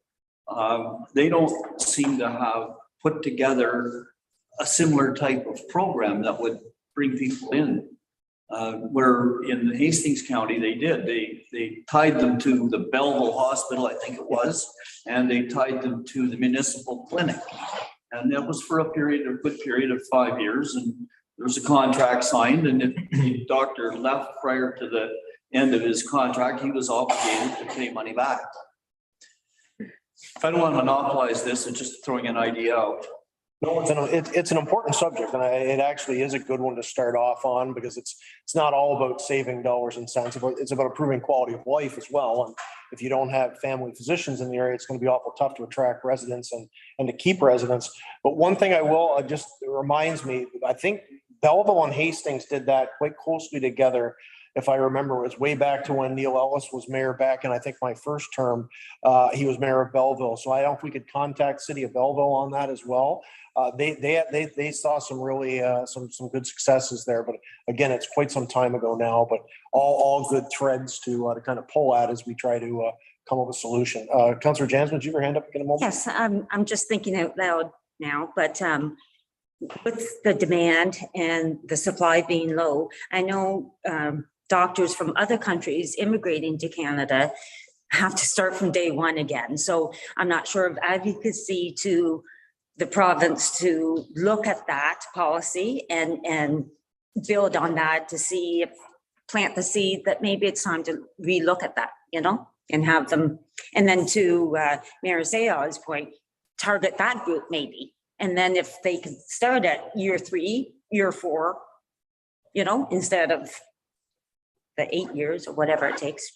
they don't seem to have put together a similar type of program that would bring people in. Where in Hastings County, they did. They tied them to the Belleville Hospital, I think it was, and they tied them to the municipal clinic. And that was for a good period of 5 years. And there was a contract signed, and if the doctor left prior to the end of his contract, he was obligated to pay money back. I don't want to monopolize this, and just throwing an idea out. No, it's an important subject, and it actually is a good one to start off on, because it's not all about saving dollars and cents. It's about improving quality of life as well. And if you don't have family physicians in the area, it's going to be awful tough to attract residents and to keep residents. But one thing it reminds me, I think Belleville and Hastings did that quite closely together. If I remember, it was way back to when Neil Ellis was mayor back in, I think, my first term. He was mayor of Belleville. So I don't know if we could contact City of Belleville on that as well. They saw some really some good successes there, but again, it's quite some time ago now. But all good threads to kind of pull at as we try to come up with a solution. Councillor Jansman, did you have your hand up in a moment? Yes, I'm just thinking out loud now, but with the demand and the supply being low, I know doctors from other countries immigrating to Canada have to start from day one again. So I'm not sure of advocacy to the province to look at that policy and build on that to see if plant the seed that maybe it's time to relook at that, and have them. And then to Mayor Zaya's point, target that group maybe. And then if they could start at year 3, year 4, instead of the 8 years or whatever it takes,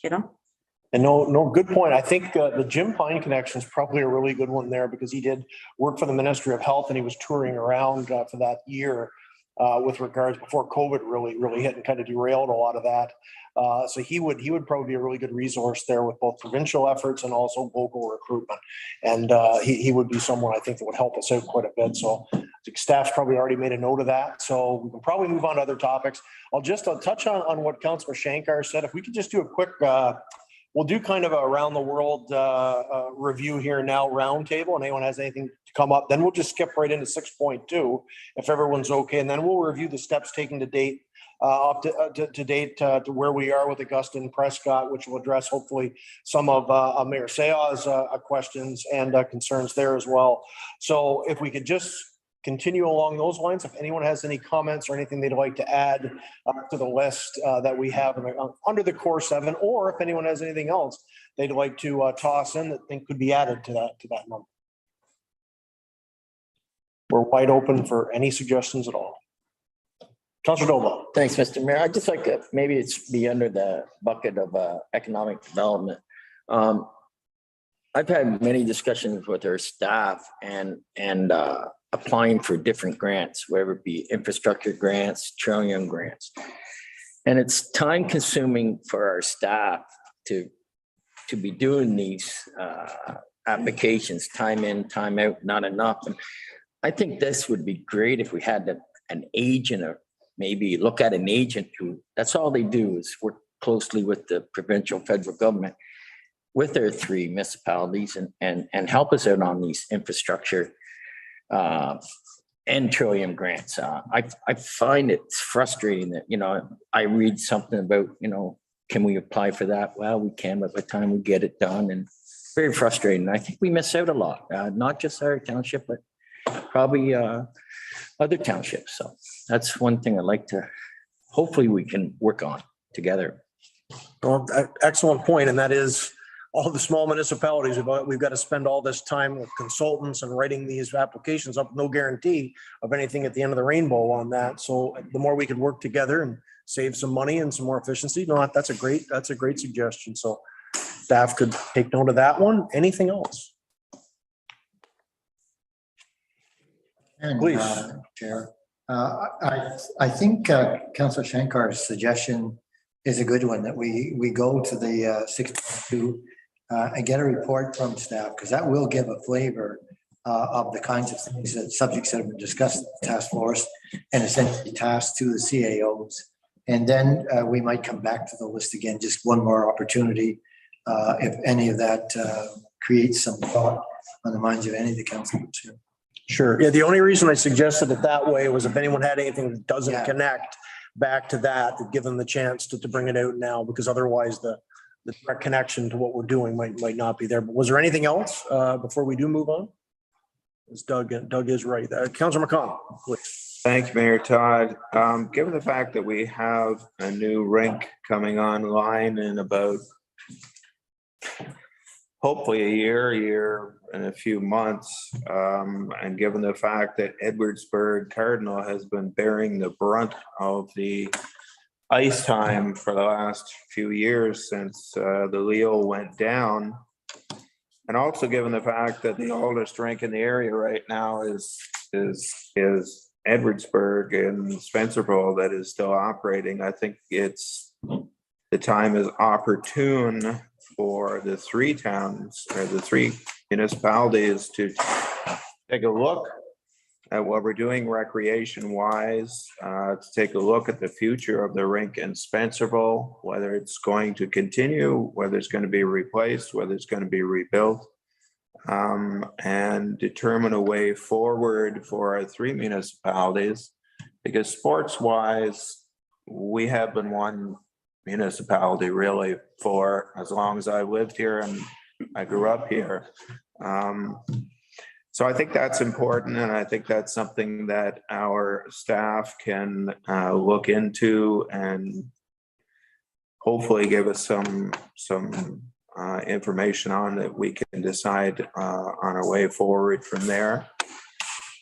And no, good point. I think the Jim Pine connection is probably a really good one there because he did work for the Ministry of Health and he was touring around for that year with regards before COVID really hit and kind of derailed a lot of that. So he would probably be a really good resource there with both provincial efforts and also local recruitment. And he would be someone I think that would help us out quite a bit. So I think staff's probably already made a note of that. So we can probably move on to other topics. I'll touch on what Councillor Shankar said. If we could just do a quick we'll do kind of a around the world review here now roundtable, and anyone has anything to come up, then we'll just skip right into 6.2 if everyone's okay. And then we'll review the steps taken to date up to date to where we are with Augustine Prescott, which will address hopefully some of Mayor Seah's questions and concerns there as well. So if we could just continue along those lines. If anyone has any comments or anything they'd like to add to the list that we have under the core 7, or if anyone has anything else they'd like to toss in that think could be added to that number. We're wide open for any suggestions at all. Councillor Doble. Thanks, Mr. Mayor. I'd just like maybe it's be under the bucket of economic development. I've had many discussions with our staff and applying for different grants, whether it be infrastructure grants, trillium grants. And it's time consuming for our staff to be doing these applications, time in, time out, not enough. And I think this would be great if we had an agent or maybe look at an agent who, that's all they do is work closely with the provincial federal government with their 3 municipalities and help us out on these infrastructure and trillium grants. I find it's frustrating that, I read something about, can we apply for that? Well, we can, but by the time we get it done, and very frustrating. I think we miss out a lot, not just our township, but probably other townships. So that's one thing I'd like to, hopefully we can work on together. Well, excellent point. And that is all the small municipalities, we've got to spend all this time with consultants and writing these applications up, no guarantee of anything at the end of the rainbow on that. So the more we could work together and save some money and some more efficiency, that's a great suggestion. So staff could take note of that one. Anything else? And, please. Chair, I think Councillor Shankar's suggestion is a good one, that we go to the 6.2 and get a report from staff, because that will give a flavor of the kinds of things, that subjects that have been discussed in the task force and essentially tasks to the CAOs. And then we might come back to the list again, just one more opportunity if any of that creates some thought on the minds of any of the councillors here. Sure. Yeah, the only reason I suggested it that way was if anyone had anything that doesn't connect back to that, to give them the chance to bring it out now, because otherwise the direct connection to what we're doing might not be there. But was there anything else before we do move on? As Doug is right. Councillor McConnell, please. Thank you, Mayor Todd. Given the fact that we have a new rink coming online in about hopefully a year and a few months, and given the fact that Edwardsburg Cardinal has been bearing the brunt of the ice time for the last few years since the Leo went down, and also given the fact that the oldest rink in the area right now is Edwardsburg and Spencerville that is still operating, I think the time is opportune for the 3 towns or the 3 municipalities to take a look at what we're doing recreation wise, to take a look at the future of the rink in Spencerville, whether it's going to continue, whether it's going to be replaced, whether it's going to be rebuilt, and determine a way forward for our 3 municipalities, because sports wise, we have been one municipality really for as long as I lived here and I grew up here. So I think that's important, and I think that's something that our staff can look into and hopefully give us some information on, that we can decide on a way forward from there.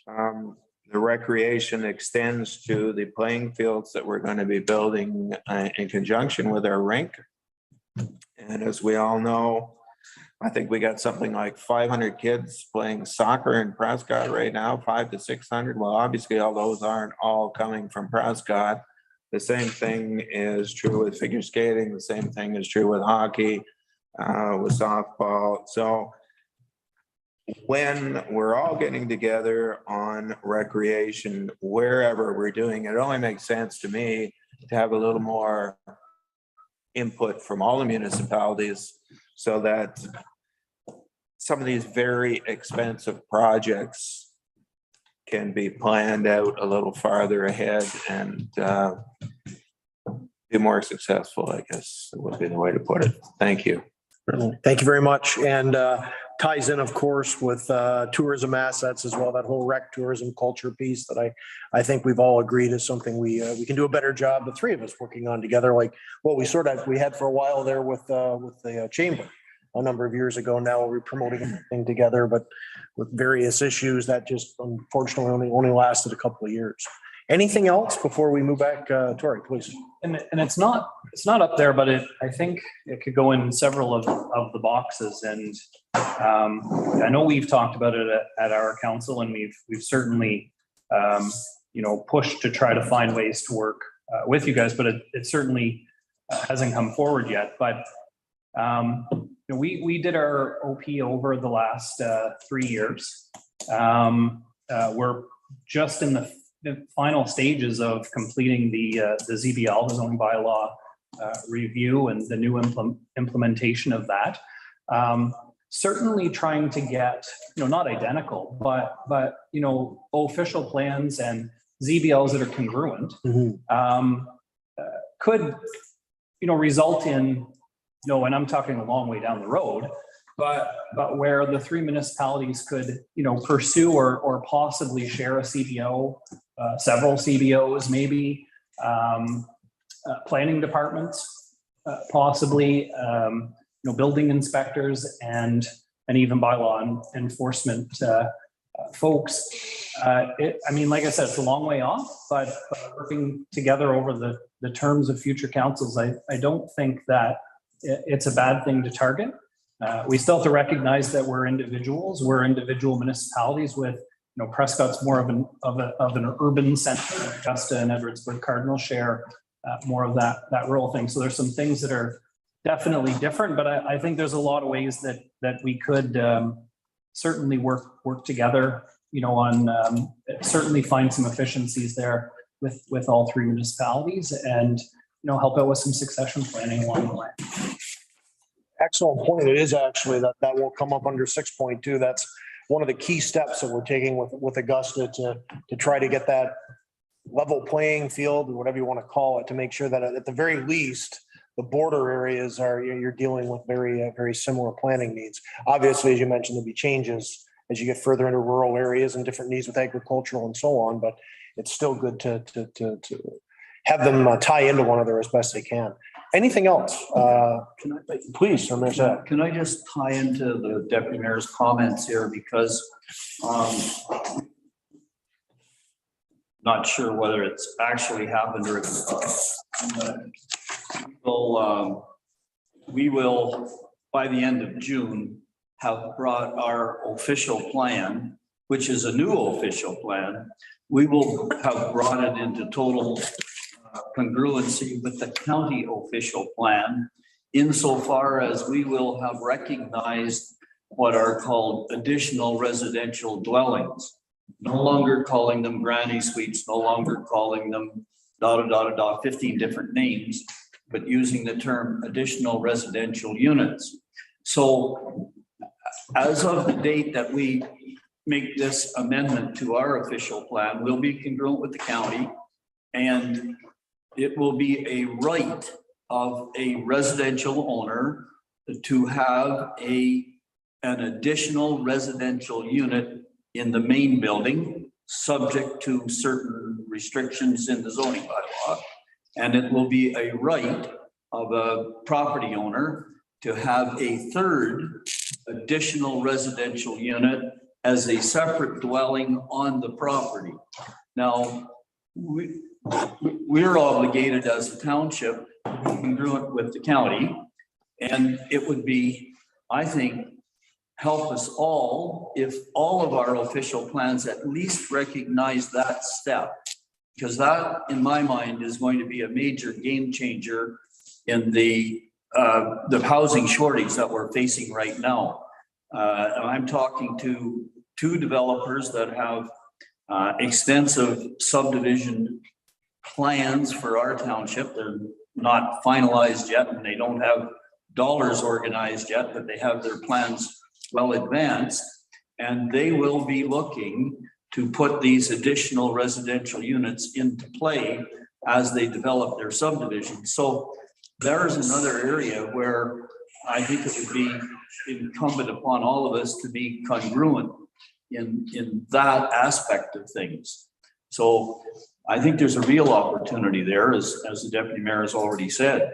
The recreation extends to the playing fields that we're going to be building in conjunction with our rink. And as we all know, I think we got something like 500 kids playing soccer in Prescott right now, 500 to 600. Well, obviously, all those aren't all coming from Prescott. The same thing is true with figure skating. The same thing is true with hockey, with softball. So when we're all getting together on recreation, wherever we're doing it, it only makes sense to me to have a little more input from all the municipalities so that some of these very expensive projects can be planned out a little farther ahead and be more successful, I guess would be the way to put it. Thank you. Thank you very much. And ties in, of course, with tourism assets as well, that whole rec tourism culture piece that I think we've all agreed is something we can do a better job, the three of us working on together, like what we had for a while there with the chamber a number of years ago. Now we're promoting everything together, but with various issues that just unfortunately only lasted a couple of years. Anything else before we move back? Tori, please. And it's not up there, but I think it could go in several of the boxes. And I know we've talked about it at our council, and we've certainly pushed to try to find ways to work with you guys, but it certainly hasn't come forward yet. But we did our OP over the last 3 years. We're just in the final stages of completing the ZBL, the zoning bylaw review, and the new implementation of that. Certainly trying to get, not identical, but official plans and ZBLs that are congruent could, result in, and I'm talking a long way down the road, but where the three municipalities could, pursue or possibly share a CBO, several CBOs, maybe planning departments, possibly, building inspectors and even bylaw enforcement folks. Like I said, it's a long way off, but working together over the terms of future councils, I don't think that it's a bad thing to target. We still have to recognize that we're individuals. We're individual municipalities with, Prescott's more of an urban center. Augusta and Edwardsburg Cardinal share more of that rural thing. So there's some things that are definitely different, but I think there's a lot of ways that we could certainly work together, on certainly find some efficiencies there with all three municipalities and, help out with some succession planning along the way. Excellent point. It is actually that will come up under 6.2. That's one of the key steps that we're taking with Augusta to try to get that level playing field, whatever you want to call it, to make sure that at the very least, the border areas you're dealing with very similar planning needs. Obviously, as you mentioned, there'll be changes as you get further into rural areas and different needs with agricultural and so on, but it's still good to have them tie into one another as best they can. Anything else? Please, Sir Mayor. Can I just tie into the Deputy Mayor's comments here, because not sure whether it's actually happened or we will, by the end of June, have brought our official plan, which is a new official plan. We will have brought it into total congruency with the county official plan, insofar as we will have recognized what are called additional residential dwellings. No longer calling them granny suites, no longer calling them 15 different names, but using the term additional residential units. So as of the date that we make this amendment to our official plan, we'll be congruent with the county, and it will be a right of a residential owner to have an additional residential unit in the main building, subject to certain restrictions in the zoning bylaw. And it will be a right of a property owner to have a third additional residential unit as a separate dwelling on the property. Now, we're obligated as a township to be congruent with the county, And it would be, I think, help us all if all of our official plans at least recognize that step. Because that, in my mind, is going to be a major game changer in the housing shortage that we're facing right now. And I'm talking to two developers that have extensive subdivision plans for our township. They're not finalized yet, and they don't have dollars organized yet, but they have their plans well advanced. And they will be looking to put these additional residential units into play as they develop their subdivision. So there's another area where I think it would be incumbent upon all of us to be congruent in that aspect of things. So I think there's a real opportunity there, as the deputy mayor has already said.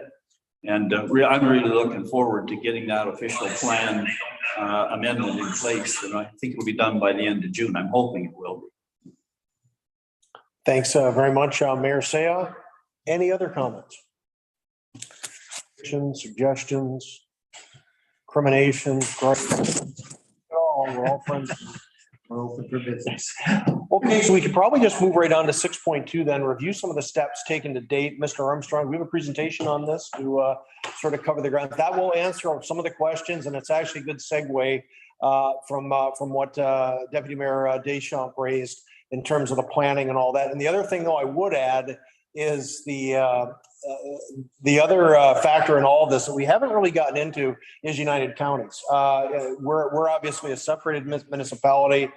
And I'm really looking forward to getting that official plan amendment in place. And I think it will be done by the end of June. I'm hoping it will be. Thanks very much, Mayor Saya. Any other comments? Suggestions, criminations, we're all friends. We're open for business. Okay, so we could probably just move right on to 6.2 then, review some of the steps taken to date. Mr. Armstrong, we have a presentation on this to sort of cover the ground. That will answer some of the questions, and it's actually a good segue from what Deputy Mayor Deschamps raised in terms of the planning and all that. And the other thing, though, I would add is the other factor in all of this that we haven't really gotten into is United Counties. We're obviously a separated municipality.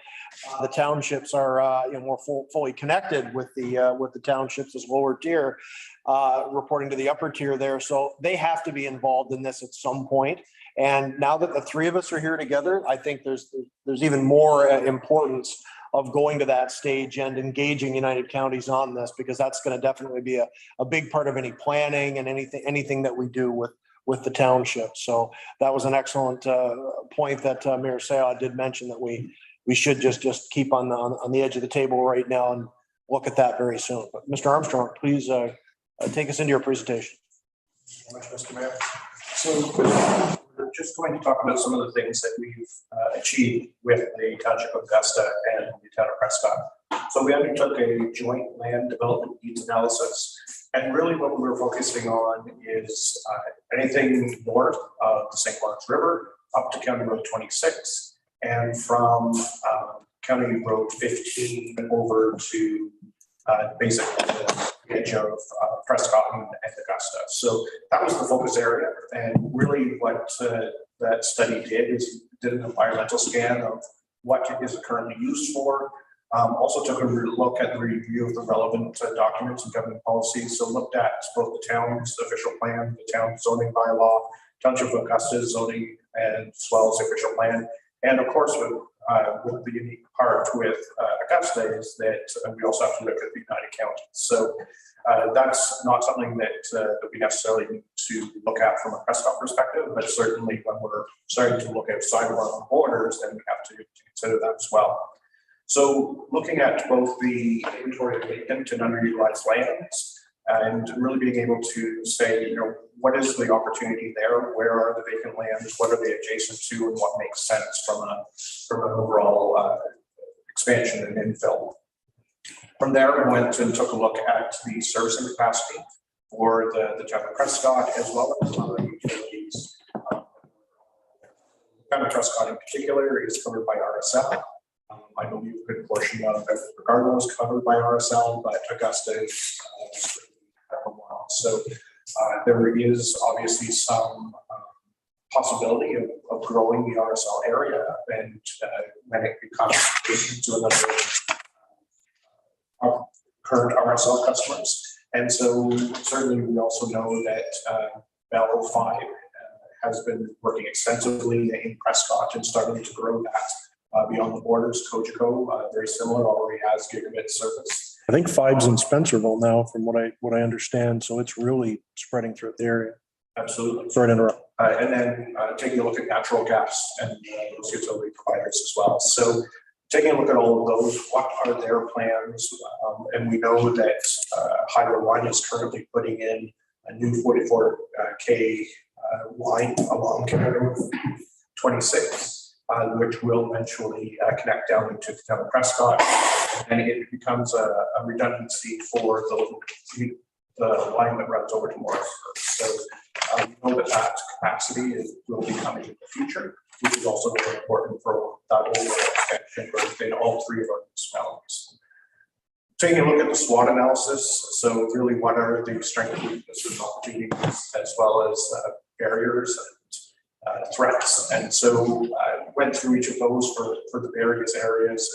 The townships are more fully connected with the townships as lower tier, reporting to the upper tier there. So they have to be involved in this at some point. And now that the three of us are here together, I think there's even more importance of going to that stage and engaging United Counties on this, because that's going to definitely be a big part of any planning and anything that we do with the township. So that was an excellent point that Mayor Sayah did mention, that we should just keep on the edge of the table right now and look at that very soon. But Mr. Armstrong, please take us into your presentation. Thank you much, Mr. Mayor. So we're just going to talk about some of the things that we've achieved with the Township of Augusta and the Town of Prescott. So we undertook a joint land development needs analysis. And really what we're focusing on is anything north of the St. Lawrence River up to County Road 26, and from County Road 15 over to basically the edge of Prescott and Augusta. So that was the focus area. And really what that study did an environmental scan of what it is currently used for. Also took a look at the review of the relevant documents and government policies. So looked at both the town's official plan, the town zoning bylaw, Township of Augusta's zoning, and as well as the official plan. And of course, with the unique part with Augusta is that we also have to look at the United Counties. So that's not something that we necessarily need to look at from a Prescott perspective, but certainly when we're starting to look outside of our own borders, then we have to consider that as well. So looking at both the inventory of vacant and underutilized lands, and really being able to say, what is the opportunity there? Where are the vacant lands? What are they adjacent to, and what makes sense from an overall expansion and infill? From there, we went and took a look at the servicing capacity for the Town of Prescott, as well as other utilities. Town of Prescott in particular is covered by RSL. I believe a good portion of Ricardo is covered by RSL, but Augusta is so there is obviously some possibility of growing the RSL area, and when it becomes to another current RSL customers. And so certainly we also know that Bell 5 has been working extensively in Prescott and starting to grow that beyond the borders. Cogeco, very similar, already has gigabit service. I think 5's in Spencerville now, from what I understand. So it's really spreading throughout the area. Absolutely. Sorry to interrupt. And then taking a look at natural gas and those utility providers as well. So taking a look at all of those, what are their plans? And we know that Hydro One is currently putting in a new 44K line along Canada 26, which will eventually connect down into the town of Prescott. And it becomes a redundancy for the line that runs over to Morrisburg. So we know that capacity will be coming in the future, which is also very important for that overall expansion within all three of our municipalities. Taking a look at the SWOT analysis, so really what are the strengths, weaknesses, opportunities, as well as barriers and threats. And so I went through each of those for the various areas,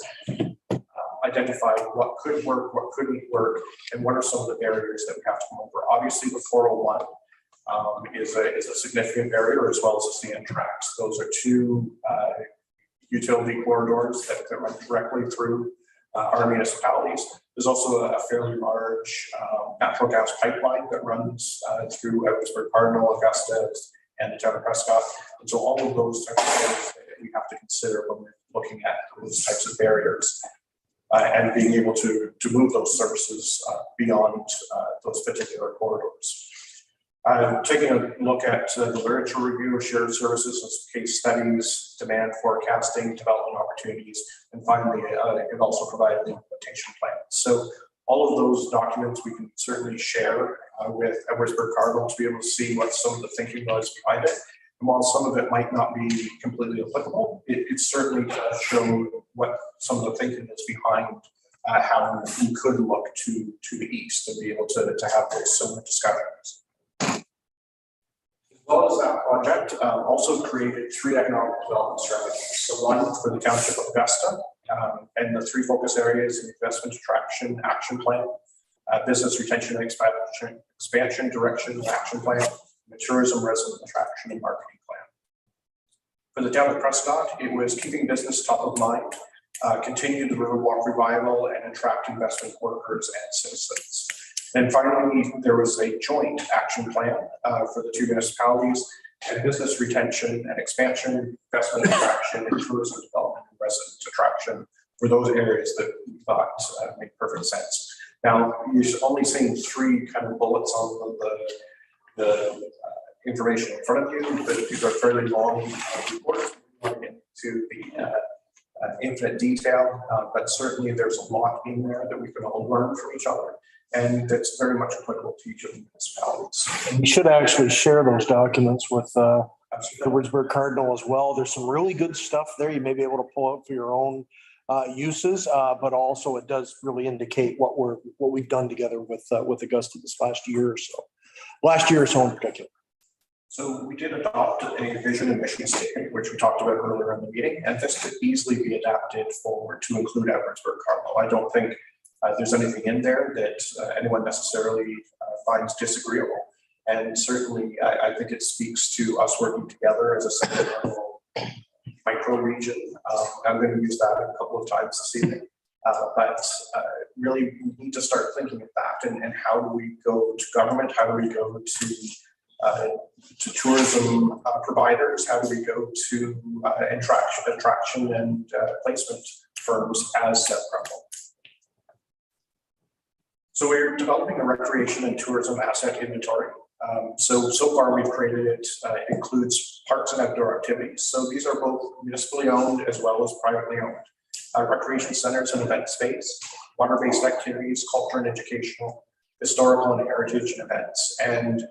identified what could work, what couldn't work, and what are some of the barriers that we have to come over. Obviously, the 401 is a significant barrier, as well as the CN tracks. Those are two utility corridors that run directly through our municipalities. There's also a fairly large natural gas pipeline that runs through Edwardsburg, Cardinal, Augusta, and the town of Prescott. And so all of those types of things that we have to consider when we're looking at those types of barriers and being able to move those services beyond those particular corridors. Taking a look at the literature review of shared services, case studies, demand forecasting, development opportunities, and finally, it also provided the implementation plan. So all of those documents we can certainly share with Edwardsburg Cardinal to be able to see what some of the thinking was behind it. And while some of it might not be completely applicable, it certainly does show what some of the thinking is behind how we could look to the east and be able to have those similar discussions. As well as that project, also created 3 economic development strategies. So one for the township of Augusta, and the 3 focus areas: investment attraction action plan, business retention and expansion direction and action plan, and tourism resident attraction and marketing plan. For the town of Prescott, it was keeping business top of mind, continue the Riverwalk revival, and attract investment workers and citizens. And finally, there was a joint action plan for the 2 municipalities, and business retention and expansion, investment attraction, and tourism development and resident attraction for those areas that we thought make perfect sense. Now, you're only seeing 3 kind of bullets on the information in front of you, but these are fairly long reports. We're going into the infinite detail, but certainly there's a lot in there that we can all learn from each other. And that's very much applicable to each of the municipalities. And we should actually share those documents with Edwardsburg Cardinal as well. There's some really good stuff there. You may be able to pull out for your own uses, but also it does really indicate what we've done together with Augusta this last year or so in particular. So we did adopt a vision and mission statement, which we talked about earlier in the meeting, and this could easily be adapted forward to include Edwardsburg Cardinal. I don't think there's anything in there that anyone necessarily finds disagreeable. And certainly, I think it speaks to us working together as a single micro region. I'm going to use that a couple of times this evening. But really, we need to start thinking of that and how do we go to government? How do we go to tourism providers? How do we go to attraction and placement firms as Cardinal? So we're developing a recreation and tourism asset inventory. So far we've created it, includes parks and outdoor activities. So these are both municipally owned as well as privately owned. Recreation centers and event space, water-based activities, culture and educational, historical and heritage and events. And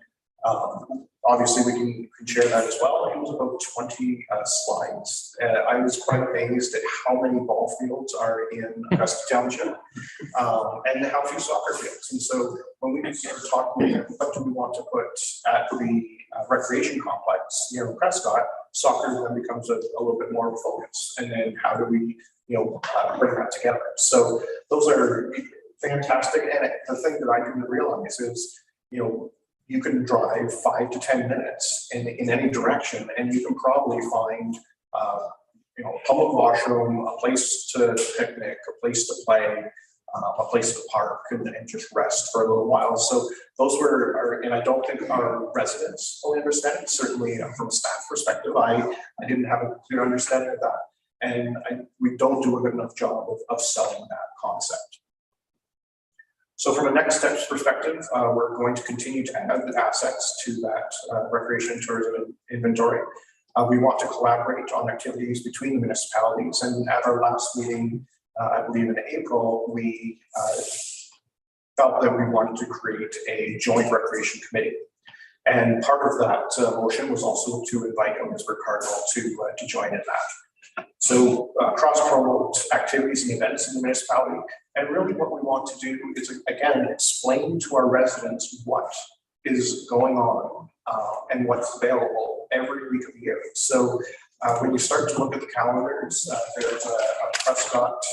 obviously we can share that as well. It was about 20 slides. I was quite amazed at how many ball fields are in Augusta Township and how few soccer fields. And so when we started talking about what do we want to put at the recreation complex near Prescott, soccer then becomes a little bit more of a focus. And then how do we bring that together? So those are fantastic. And the thing that I didn't realize is, you can drive 5 to 10 minutes in any direction, and you can probably find, a public washroom, a place to picnic, a place to play, a place to park, and just rest for a little while. So those and I don't think our residents fully understand it. Certainly from a staff perspective, I didn't have a clear understanding of that. And we don't do a good enough job of selling that concept. So from a next steps perspective, we're going to continue to add the assets to that recreation and tourism inventory. We want to collaborate on activities between the municipalities, and at our last meeting, I believe in April, we felt that we wanted to create a joint recreation committee. And part of that motion was also to invite Elizabeth Cardinal to join in that. So cross-promote activities and events in the municipality. And really what we want to do is, again, explain to our residents what is going on and what's available every week of the year. So when you start to look at the calendars, there's a Prescott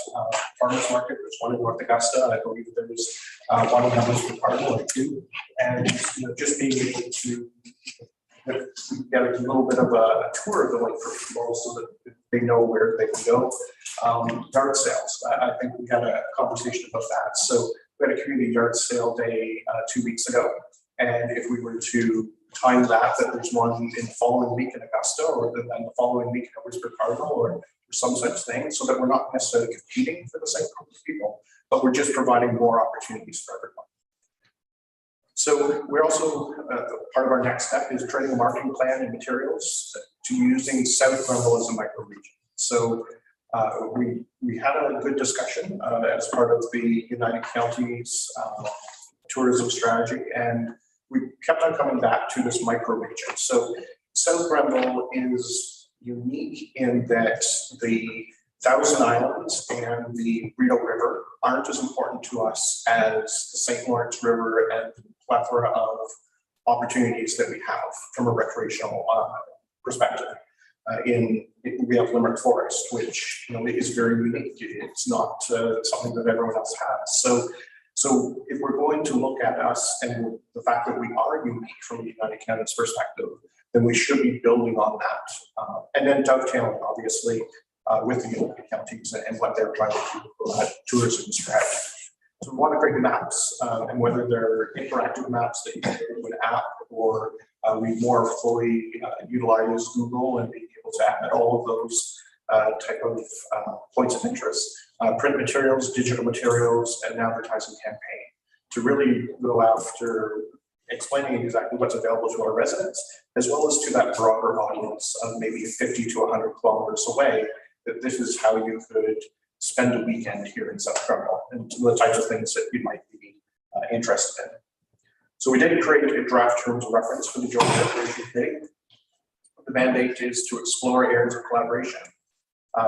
farmers market, there's one in North Augusta, I believe there's one in Elizabeth Cardinal too. And just being able to get a little bit of a tour of the lake for people so that they know where they can go. Yard sales, I think we had a conversation about that. So we had a community yard sale day 2 weeks ago. And if we were to time that there's one in the following week in Augusta, or then the following week in Elizabeth Cardinal, or some such thing, so that we're not necessarily competing for the same group of people, but we're just providing more opportunities for everyone. So we're also, part of our next step is creating a marketing plan and materials to using South Grenville as a micro-region. So we had a good discussion as part of the United Counties tourism strategy, and we kept on coming back to this micro-region. So South Grenville is unique in that the Thousand Islands and the Rideau River aren't as important to us as the St. Lawrence River and the plethora of opportunities that we have from a recreational perspective. We have Limerick Forest, which is very unique. It's not something that everyone else has. So if we're going to look at us and the fact that we are unique from the United Canada's perspective, then we should be building on that. And then dovetailing, obviously, with the United Counties and what they're trying to do for that tourism strategy. So we want to create maps, and whether they're interactive maps that you can do an app, or we more fully utilize Google and be able to add all of those type of points of interest, print materials, digital materials, and an advertising campaign to really go after explaining exactly what's available to our residents, as well as to that broader audience of maybe 50 to 100 kilometers away, that this is how you could spend a weekend here in South Grenville and the types of things that you might be interested in. So we did create a draft terms of reference for the Joint Recreation Committee. The mandate is to explore areas of collaboration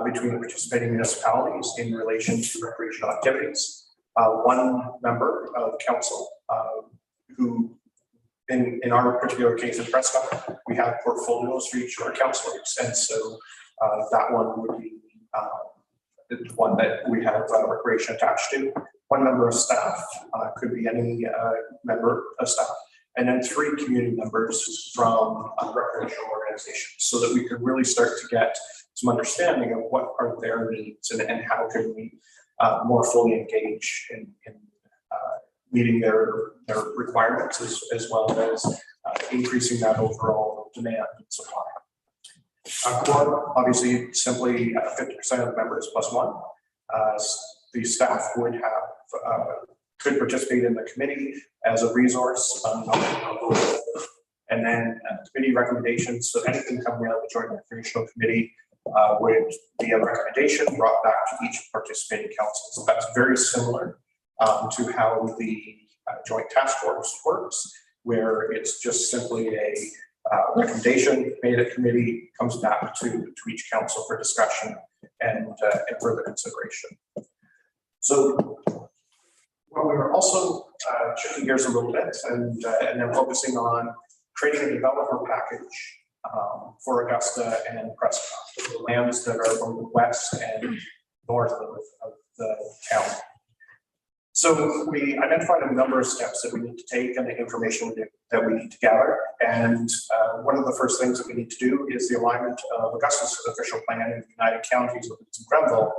between the participating municipalities in relation to recreational activities. One member of council who, in our particular case in Prescott, we have portfolios for each of our councillors, and so that one would be the one that we have recreation attached to. One member of staff could be any member of staff, and then 3 community members from recreational organizations, so that we could really start to get some understanding of what are their needs and how can we more fully engage in meeting their requirements, as well as increasing that overall demand and supply. Quorum, obviously, simply 50% of the members plus 1. The staff would have could participate in the committee as a resource, and then committee recommendations. So anything coming out of the Joint Recreational Committee would be a recommendation brought back to each participating council. So that's very similar to how the Joint Task Force works, where it's just simply a recommendation made at committee, comes back to each council for discussion and further consideration. So well, we were also shifting gears a little bit and then focusing on creating a developer package for Augusta and Prescott, the lands that are on the west and north of the town. So we identified a number of steps that we need to take and the information that we need to gather. And one of the first things that we need to do is the alignment of Augusta's official plan and the United Counties of Grenville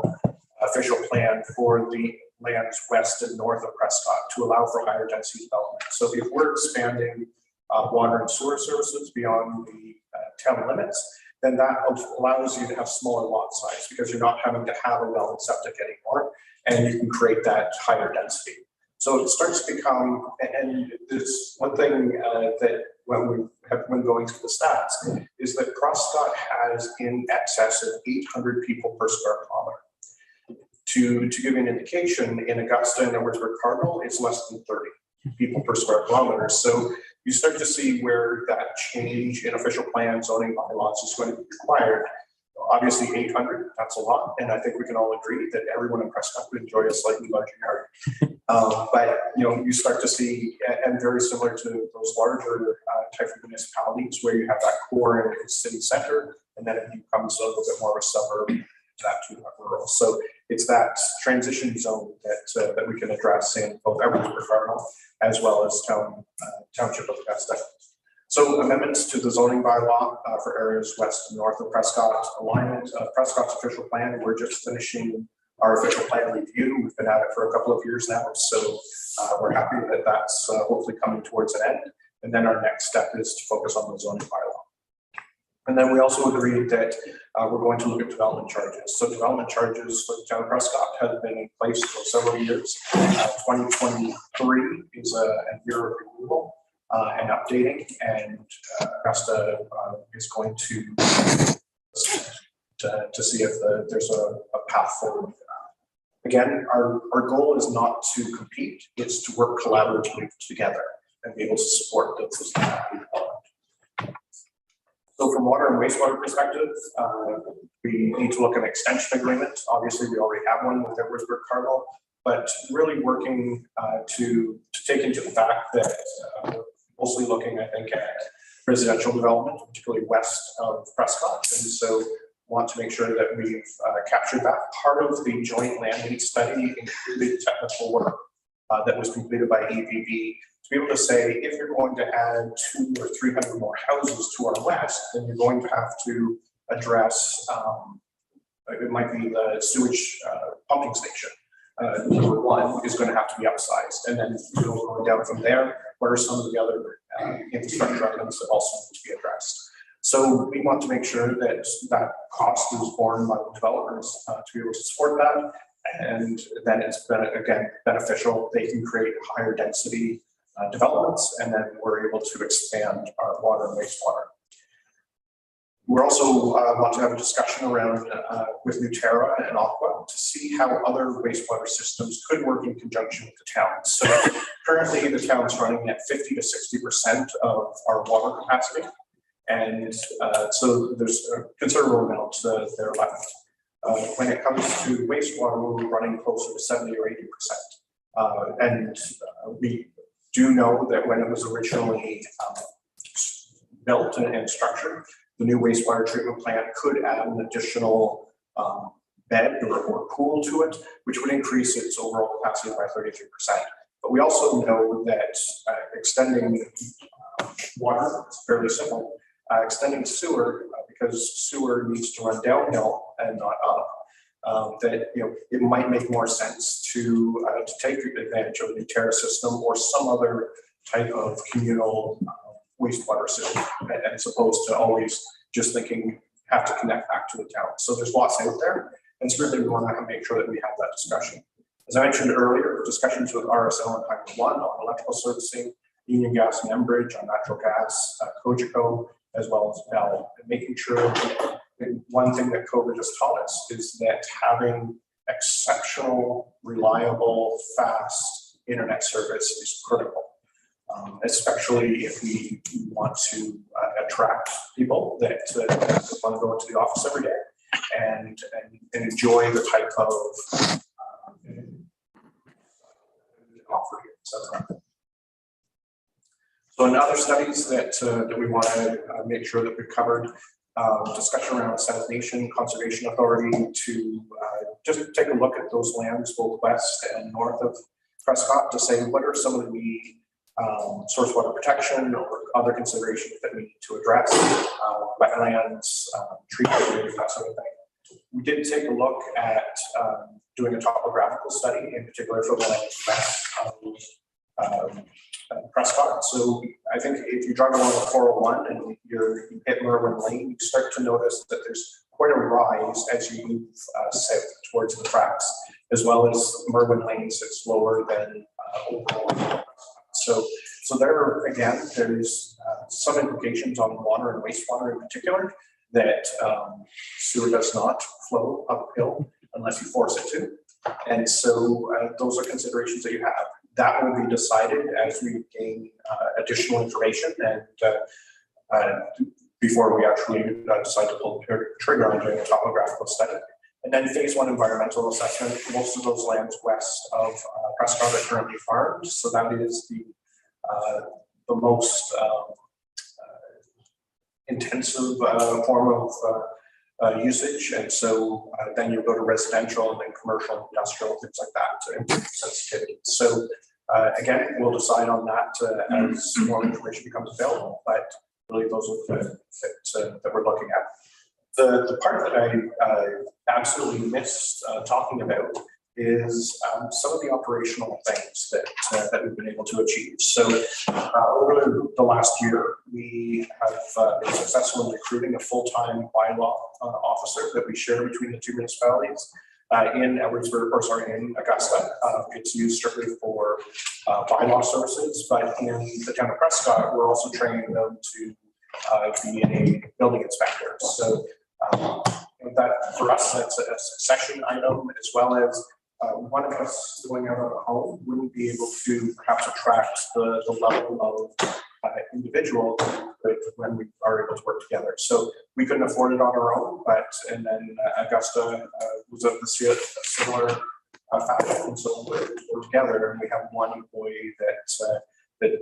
official plan for the lands west and north of Prescott to allow for higher density development. So if we're expanding water and sewer services beyond the town limits, then that allows you to have smaller lot size because you're not having to have a well and septic anymore, and you can create that higher density. So it starts to become, and there's one thing that when we have been going through the stats is that Prescott has in excess of 800 people per square kilometer. To give you an indication, in Augusta and Edwardsburg Cardinal, it's less than 30 people per square kilometer. So you start to see where that change in official plan zoning bylaws is going to be required. Obviously 800, that's a lot. And I think we can all agree that everyone in Prescott would enjoy a slightly larger yard. But you start to see, and very similar to those larger type of municipalities where you have that core in the city center, and then it becomes a little bit more of a suburb to rural. So it's that transition zone that we can address in both Edwardsburg Cardinal as well as Township of Augusta. So amendments to the zoning bylaw for areas west and north of Prescott, alignment of Prescott's official plan. We're just finishing our official plan review. We've been at it for a couple of years now, so we're happy that that's hopefully coming towards an end. And then our next step is to focus on the zoning bylaw. And then we also agreed that we're going to look at development charges. So development charges for the town of Prescott have been in place for several years. 2023 is a year of renewal and updating, and Augusta is going to see if there's a path forward. Again, our goal is not to compete, it's to work collaboratively together and be able to support those. So from water and wastewater perspective, we need to look at an extension agreement. Obviously, we already have one with Edwardsburg Cardinal, but really working to take into the fact that we're mostly looking, I think, at residential development, particularly west of Prescott. And so want to make sure that we've captured that. Part of the joint land need study included technical work that was completed by EPB to be able to say, if you're going to add 200 or 300 more houses to our west, then you're going to have to address, it might be the sewage pumping station. Number one is going to have to be upsized. And then going down from there, what are some of the other infrastructure items that also need to be addressed? So we want to make sure that that cost is borne by the developers to be able to support that. And then it's been, again, beneficial. They can create higher density developments, and then we're able to expand our water and wastewater. We're also want to have a discussion around with Nuterra and Aqua to see how other wastewater systems could work in conjunction with the town. So currently the town's running at 50 to 60% of our water capacity. And so there's a considerable amount there left. When it comes to wastewater, we're running closer to 70 or 80%. And we do know that when it was originally built and structured, the new wastewater treatment plant could add an additional bed or pool to it, which would increase its overall capacity by 33%. But we also know that extending water is fairly simple. Extending sewer, because sewer needs to run downhill and not up, that it might make more sense to take advantage of the Nuterra system or some other type of communal wastewater system, as opposed to always just thinking have to connect back to the town. So there's lots out there, and certainly we want to make sure that we have that discussion. As I mentioned earlier, discussions with RSL and Highway 1 on electrical servicing, Union Gas and Enbridge on natural gas, Cogeco, as well as Bell, and making sure that one thing that COVID has taught us is that having exceptional, reliable, fast internet service is critical, especially if we want to attract people that want to go into the office every day and enjoy the type of offer here. So in other studies that we want to make sure that we've covered, discussion around sanitation, conservation authority to just take a look at those lands both west and north of Prescott to say what are some of the source water protection or other considerations that we need to address, wetlands, tree coverage, that sort of thing. We did take a look at doing a topographical study, in particular for the land west of Prescott. So I think if you drive along the 401 and you hit Merwin Lane, you start to notice that there's quite a rise as you move south towards the tracks, as well as Merwin Lane sits lower than overall. So there, again, there's some implications on water and wastewater in particular, that sewer does not flow uphill unless you force it to. And so those are considerations that you have. That will be decided as we gain additional information and before we actually decide to pull the trigger on doing a topographical study. And then phase one environmental assessment, most of those lands west of Prescott are currently farmed. So that is the most intensive form of usage. And so then you go to residential and then commercial, industrial, things like that to improve sensitivity. So again, we'll decide on that as more information becomes available, but really those are the that we're looking at. The part that I absolutely missed talking about is some of the operational things that we've been able to achieve. So over the last year, we have been successful in recruiting a full-time bylaw officer that we share between the two municipalities in in Augusta. It's used strictly for bylaw services, but in the town of Prescott, we're also training them to be a building inspector. So that for us, that's a succession item, as well as one of us going out on a home wouldn't be able to perhaps attract the level of individual when we are able to work together. So we couldn't afford it on our own, and then Augusta was of the similar fashion, and so we're together, and we have one employee that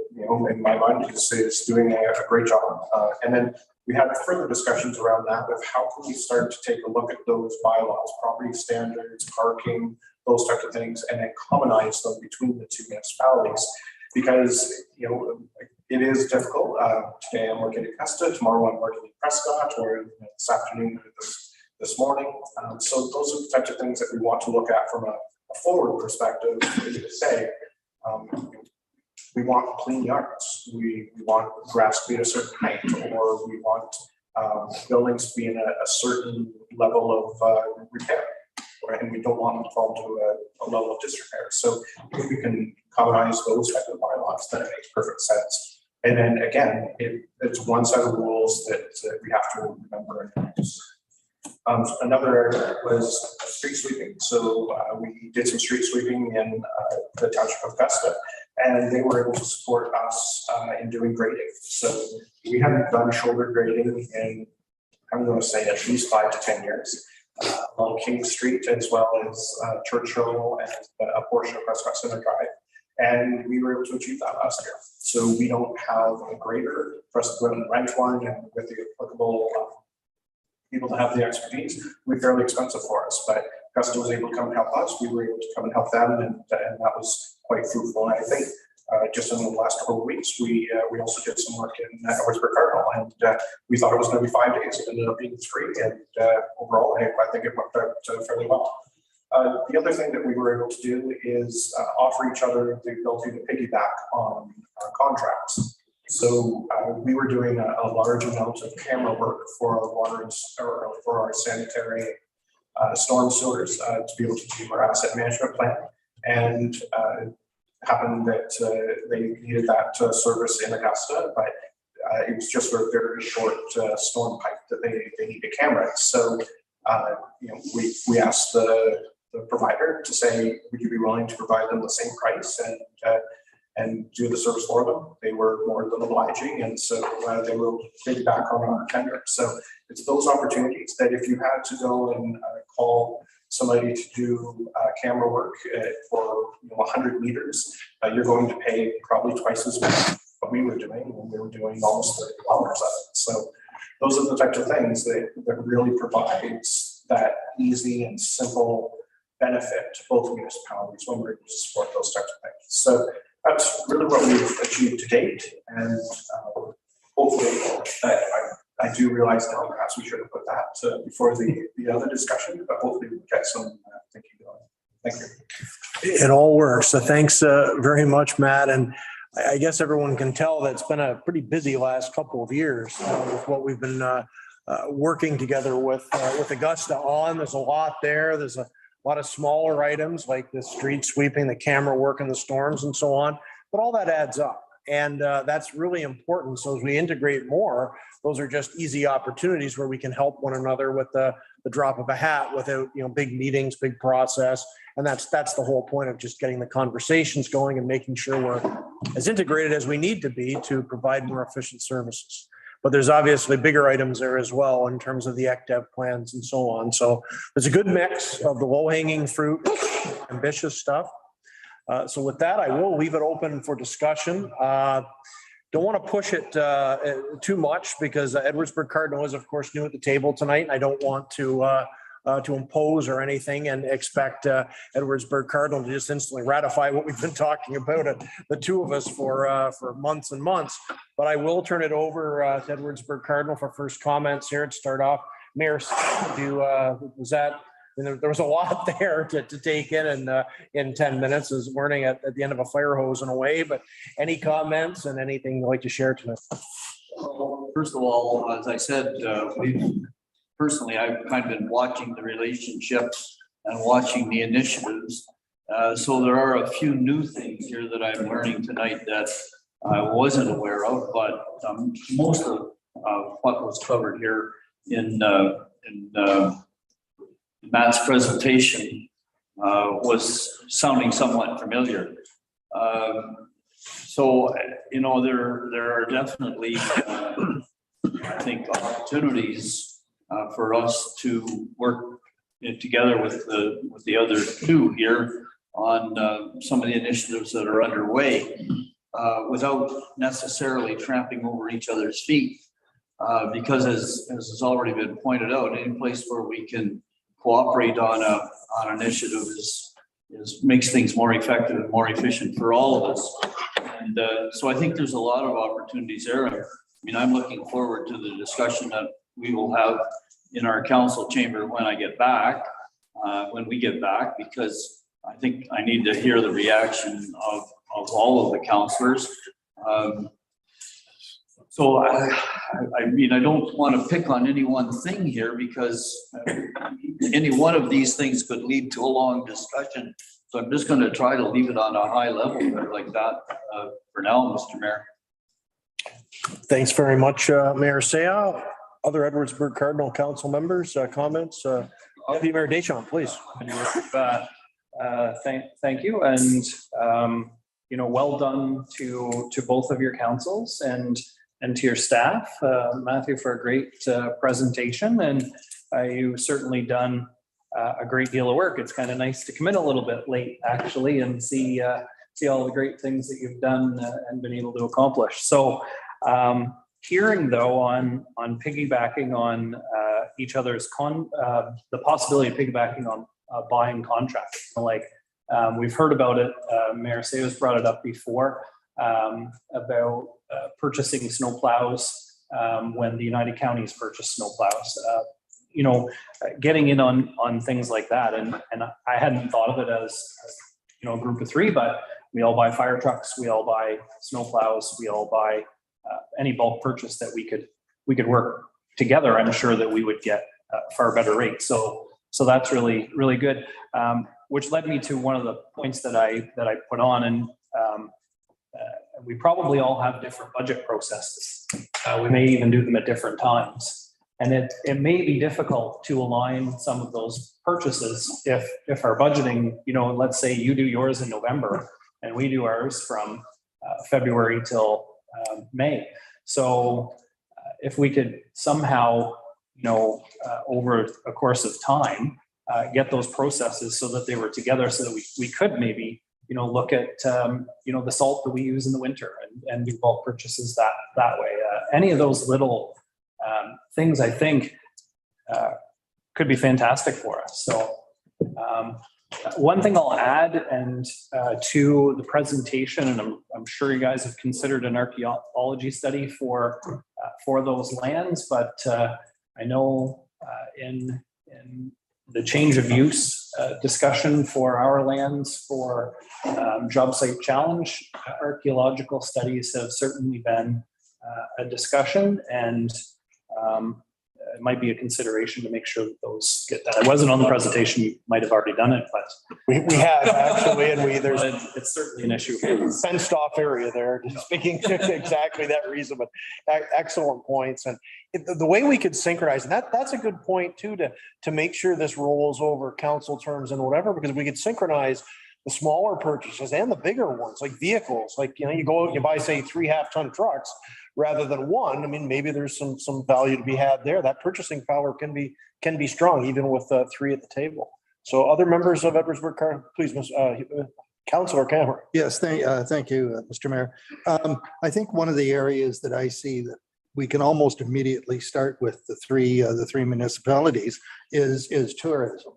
in my mind is doing a great job. And then we had further discussions around that of how can we start to take a look at those bylaws, property standards, parking, those types of things, and then commonize them between the two municipalities. Because it is difficult. Today I'm working at Augusta, tomorrow I'm working in Prescott, or this afternoon this morning. So those are the types of things that we want to look at from a forward perspective. To say, we want clean yards. We want grass to be at a certain height, or we want buildings to be in a certain level of repair, right? And we don't want them to fall to a level of disrepair. So if we can commonize those type of bylaws, then it makes perfect sense. And then again, it's one set of rules that we have to remember and use. Another area was street sweeping. So we did some street sweeping in the township of Augusta, and they were able to support us in doing grading. So we haven't done shoulder grading in, I'm going to say, at least 5 to 10 years. Along King Street, as well as Churchill and a portion of Prescott Center Drive. And we were able to achieve that last year. So we don't have a grader for us to go and rent one, and with the applicable people to have the expertise, we're fairly expensive for us. But Augusta was able to come and help us. We were able to come and help them, and that was quite fruitful. And I think just in the last couple of weeks, we also did some work in Edwardsburg Cardinal, and we thought it was going to be 5 days. It ended up being 3, and overall, I think it worked out fairly well. The other thing that we were able to do is offer each other the ability to piggyback on contracts. So we were doing a large amount of camera work for our water or for our sanitary storm sewers to be able to do our asset management plan, and happened that they needed that service in Augusta, but it was just for a very short storm pipe that they needed camera. So we asked the provider to say, would you be willing to provide them the same price and do the service for them? They were more than obliging, and so they will piggyback on our tender. So it's those opportunities that if you had to go and call somebody to do camera work for 100 meters, you're going to pay probably twice as much what we were doing when we were doing almost 30 kilometers of it. So those are the types of things that really provides that easy and simple benefit to both municipalities when we're able to support those types of things. So that's really what we've achieved to date, and hopefully I do realize now perhaps we should have put that before the other discussion, but hopefully we'll get some thinking going. Thank you. It all works. So thanks very much, Matt. And I guess everyone can tell that it's been a pretty busy last couple of years with what we've been working together with Augusta on. There's a lot there. There's a a lot of smaller items like the street sweeping, the camera work in the storms and so on, but all that adds up. And that's really important. So as we integrate more, those are just easy opportunities where we can help one another with the drop of a hat without, big meetings, big process. And that's the whole point of just getting the conversations going and making sure we're as integrated as we need to be to provide more efficient services. But there's obviously bigger items there as well in terms of the ECDEV plans and so on. So there's a good mix of the low-hanging fruit, ambitious stuff. So with that, I will leave it open for discussion. Don't want to push it too much because Edwardsburg Cardinal is, of course, new at the table tonight. I don't want to impose or anything and expect Edwardsburg Cardinal to just instantly ratify what we've been talking about, the two of us, for months and months. But I will turn it over to Edwardsburg Cardinal for first comments here to start off. Mayor, was that? There was a lot there to take in 10 minutes, as learning at the end of a fire hose in a way. But any comments and anything you'd like to share tonight? Well, first of all, as I said, personally, I've kind of been watching the relationships and watching the initiatives. So there are a few new things here that I'm learning tonight that I wasn't aware of, but most of what was covered here in Matt's presentation was sounding somewhat familiar. So, there are definitely, I think, opportunities for us to work together with the other two here on some of the initiatives that are underway without necessarily tramping over each other's feet. Because as has already been pointed out, any place where we can cooperate on an initiative makes things more effective and more efficient for all of us. And so I think there's a lot of opportunities there. I mean, I'm looking forward to the discussion that we will have in our council chamber when we get back, because I think I need to hear the reaction of all of the councillors. So I mean, I don't want to pick on any one thing here because any one of these things could lead to a long discussion. So I'm just going to try to leave it on a high level like that for now, Mr. Mayor. Thanks very much, Mayor Saya. Other Edwardsburg Cardinal Council members, comments? Deputy Mayor Deschamps, please. Thank you, and well done to both of your councils and to your staff, Matthew, for a great presentation. And you've certainly done a great deal of work. It's kind of nice to come in a little bit late, actually, and see all the great things that you've done and been able to accomplish. So hearing, though, on piggybacking on each other's the possibility of piggybacking on buying contracts, we've heard about it. Mayor Sayos brought it up before about purchasing snow plows when the United Counties purchase snow plows. Getting in on things like that, and I hadn't thought of it as a group of three, but we all buy fire trucks, we all buy snow plows, we all buy any bulk purchase that we could work together. I'm sure that we would get far better rates. So that's really, really good. Which led me to one of the points that I put on, and we probably all have different budget processes. We may even do them at different times. And it may be difficult to align some of those purchases if our budgeting, let's say you do yours in November and we do ours from February till May. So if we could somehow, over a course of time, get those processes so that they were together, so that we could maybe look at the salt that we use in the winter and do bulk purchases that way. Any of those little things, I think, could be fantastic for us. So one thing I'll add to the presentation, and I'm sure you guys have considered an archaeology study for those lands, but I know in the change of use discussion for our lands for job site challenge, archaeological studies have certainly been a discussion, and it might be a consideration to make sure that those get done. I wasn't on the presentation, you might have already done it, but We have actually, and there's it's certainly an issue. fenced off area there, speaking to exactly that reason, but excellent points. And the way we could synchronize, and that's a good point too, to make sure this rolls over council terms and whatever, because we could synchronize the smaller purchases and the bigger ones, like vehicles, like, you know, you go out and you buy, say, 3 half-ton trucks rather than one. I mean, maybe there's some value to be had there. That purchasing power can be strong, even with 3 at the table. So other members of Edwardsburg, please, Councilor Cameron. Yes, thank you, Mr. Mayor. I think one of the areas that I see that we can almost immediately start with the three municipalities is tourism.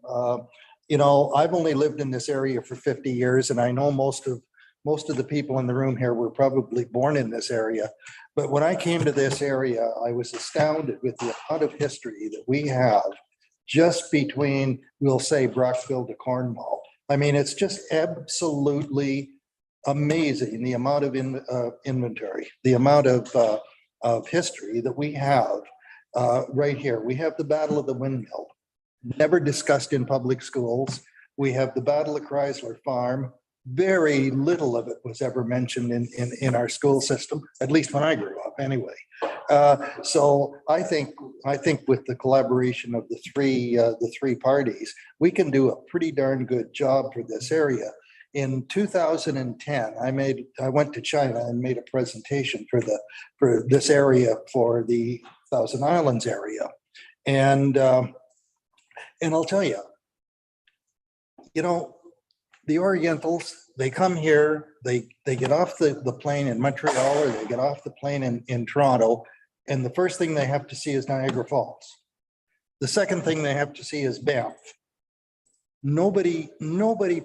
You know, I've only lived in this area for 50 years, and I know most of the people in the room here were probably born in this area. But when I came to this area, I was astounded with the amount of history that we have just between, we'll say, Brockville to Cornwall. I mean, it's just absolutely amazing, the amount of inventory, the amount of history that we have right here. We have the Battle of the Windmill, never discussed in public schools. We have the Battle of Chrysler Farm. Very little of it was ever mentioned in our school system, at least when I grew up anyway. So I think with the collaboration of the three parties, we can do a pretty darn good job for this area. In 2010, I went to China and made a presentation for this area, for the Thousand Islands area. And I'll tell you, you know, the Orientals, they come here, they get off the plane in Montreal, or they get off the plane in Toronto, and the first thing they have to see is Niagara Falls. The second thing they have to see is Banff. Nobody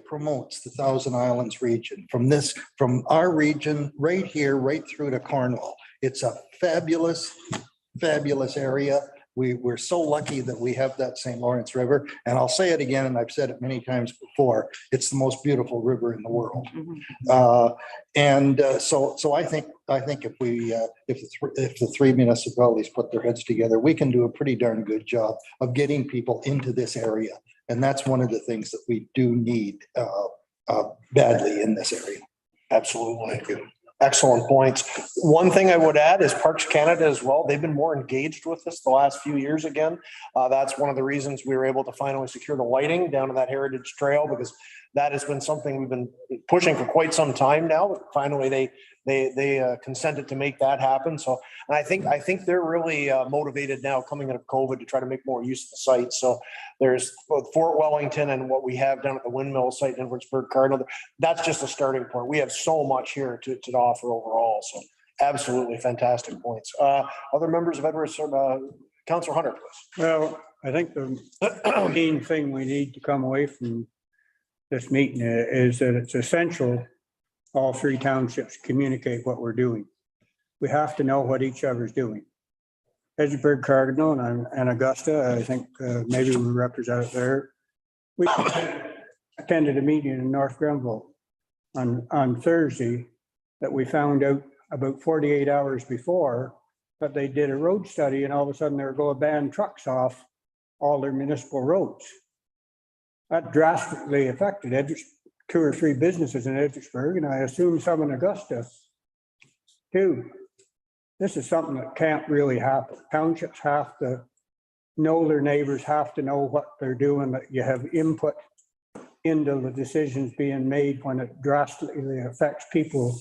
promotes the Thousand Islands region from our region right here, right through to Cornwall. It's a fabulous area. We're so lucky that we have that St. Lawrence River. And I'll say it again, and I've said it many times before, it's the most beautiful river in the world. So I think if the three municipalities put their heads together, we can do a pretty darn good job of getting people into this area. And that's one of the things that we do need badly in this area. Absolutely. Excellent points. One thing I would add is Parks Canada as well. They've been more engaged with us the last few years again. That's one of the reasons we were able to finally secure the lighting down to that Heritage Trail, because that has been something we've been pushing for quite some time now. But finally, they consented to make that happen. So, and I think they're really motivated now coming out of COVID to try to make more use of the site. So there's both Fort Wellington and what we have down at the windmill site in Edwardsburg Cardinal. That's just a starting point. We have so much here to offer overall. So absolutely fantastic points. Other members of Edwardsburg, Councilor Hunter, please. Well, I think the main thing we need to come away from this meeting is that it's essential all 3 townships communicate what we're doing. We have to know what each other's doing. Edwardsburg Cardinal and Augusta, I think maybe we represent it there. We attended a meeting in North Grenville on Thursday that we found out about 48 hours before that they did a road study, and all of a sudden they were going to ban trucks off all their municipal roads. That drastically affected 2 or 3 businesses in Edwardsburg, and I assume some in Augusta too. This is something that can't really happen. Townships have to know their neighbors, have to know what they're doing, that you have input into the decisions being made when it drastically affects people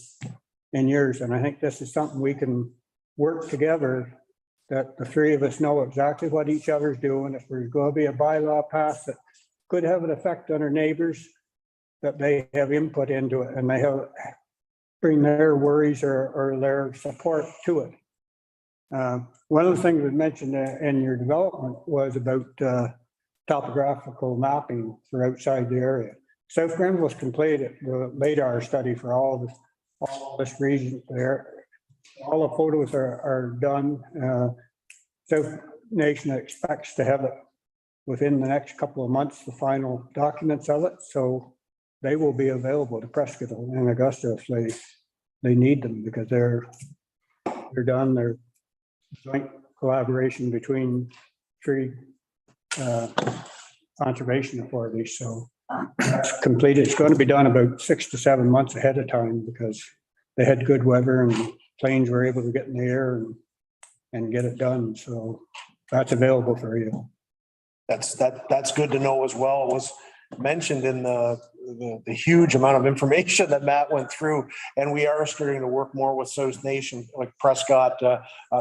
in yours. And I think this is something we can work together, that the 3 of us know exactly what each other's doing. If there's going to be a bylaw passed that could have an effect on our neighbors, that they have input into it and they have bring their worries or their support to it. One of the things we mentioned in your development was about topographical mapping for outside the area. South Grenville's completed the LADAR study for all this region there. All the photos are done. South Nation expects to have it within the next couple of months, the final documents of it. So they will be available to Prescott and Augusta if they need them, because they're done. They're joint collaboration between tree conservation authorities. So that's completed. It's going to be done about 6 to 7 months ahead of time because they had good weather and planes were able to get in the air and get it done. So that's available for you. That's good to know as well. It was mentioned in the huge amount of information that Matt went through, and we are starting to work more with South Nation, like Prescott,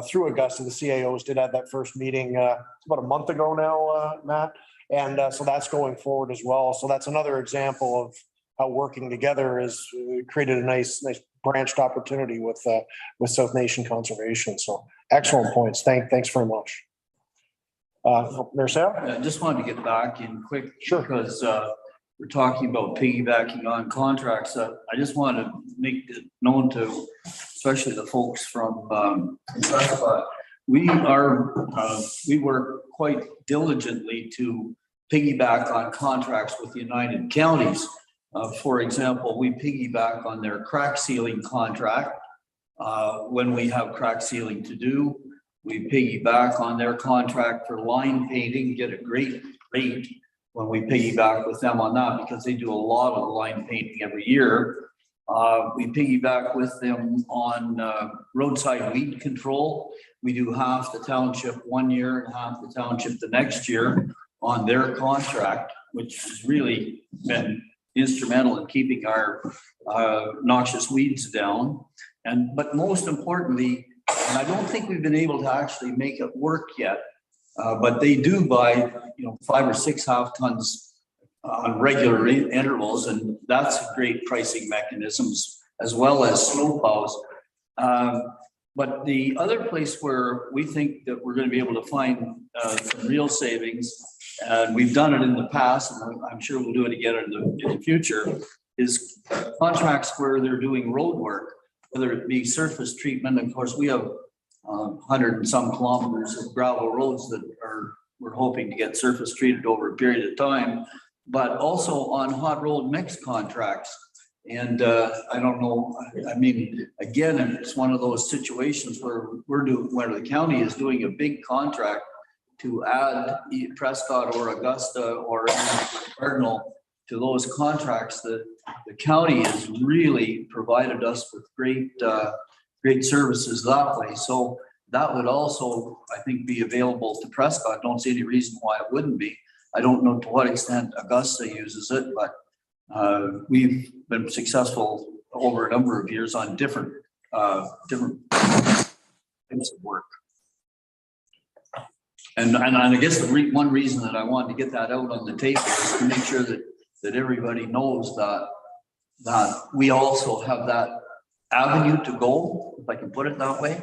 through Augusta. The CAOs did have that first meeting about a month ago now, Matt. And so that's going forward as well. So that's another example of how working together has created a nice branched opportunity with South Nation Conservation. So excellent points. Thanks very much. Mayor Sam? I just wanted to get back in quick. Sure. Because we're talking about piggybacking on contracts. I just want to make it known to, especially the folks from Prescott, we work quite diligently to piggyback on contracts with United Counties. For example, we piggyback on their crack sealing contract when we have crack sealing to do. We piggyback on their contract for line painting, get a great rate when we piggyback with them on that because they do a lot of line painting every year. We piggyback with them on roadside weed control. We do half the township 1 year and half the township the next year on their contract, which has really been instrumental in keeping our noxious weeds down. But most importantly, and I don't think we've been able to actually make it work yet, but they do buy 5 or 6 half tons on regular intervals, and that's great pricing mechanisms as well as snow plows. But the other place where we think that we're going to be able to find some real savings, and we've done it in the past, and I'm sure we'll do it again in the future, is contracts where they're doing road work, whether it be surface treatment. Of course, we have 100 and some kilometers of gravel roads that we're hoping to get surface treated over a period of time, but also on hot road mix contracts. And I don't know, I mean, again, it's one of those situations where where the county is doing a big contract to add Prescott or Augusta or Cardinal to those contracts that the county has really provided us with great services that way. So that would also, I think, be available to Prescott. Don't see any reason why it wouldn't be. I don't know to what extent Augusta uses it, but we've been successful over a number of years on different types of work. And I guess one reason that I wanted to get that out on the table is to make sure that everybody knows that we also have that avenue to go, if I can put it that way.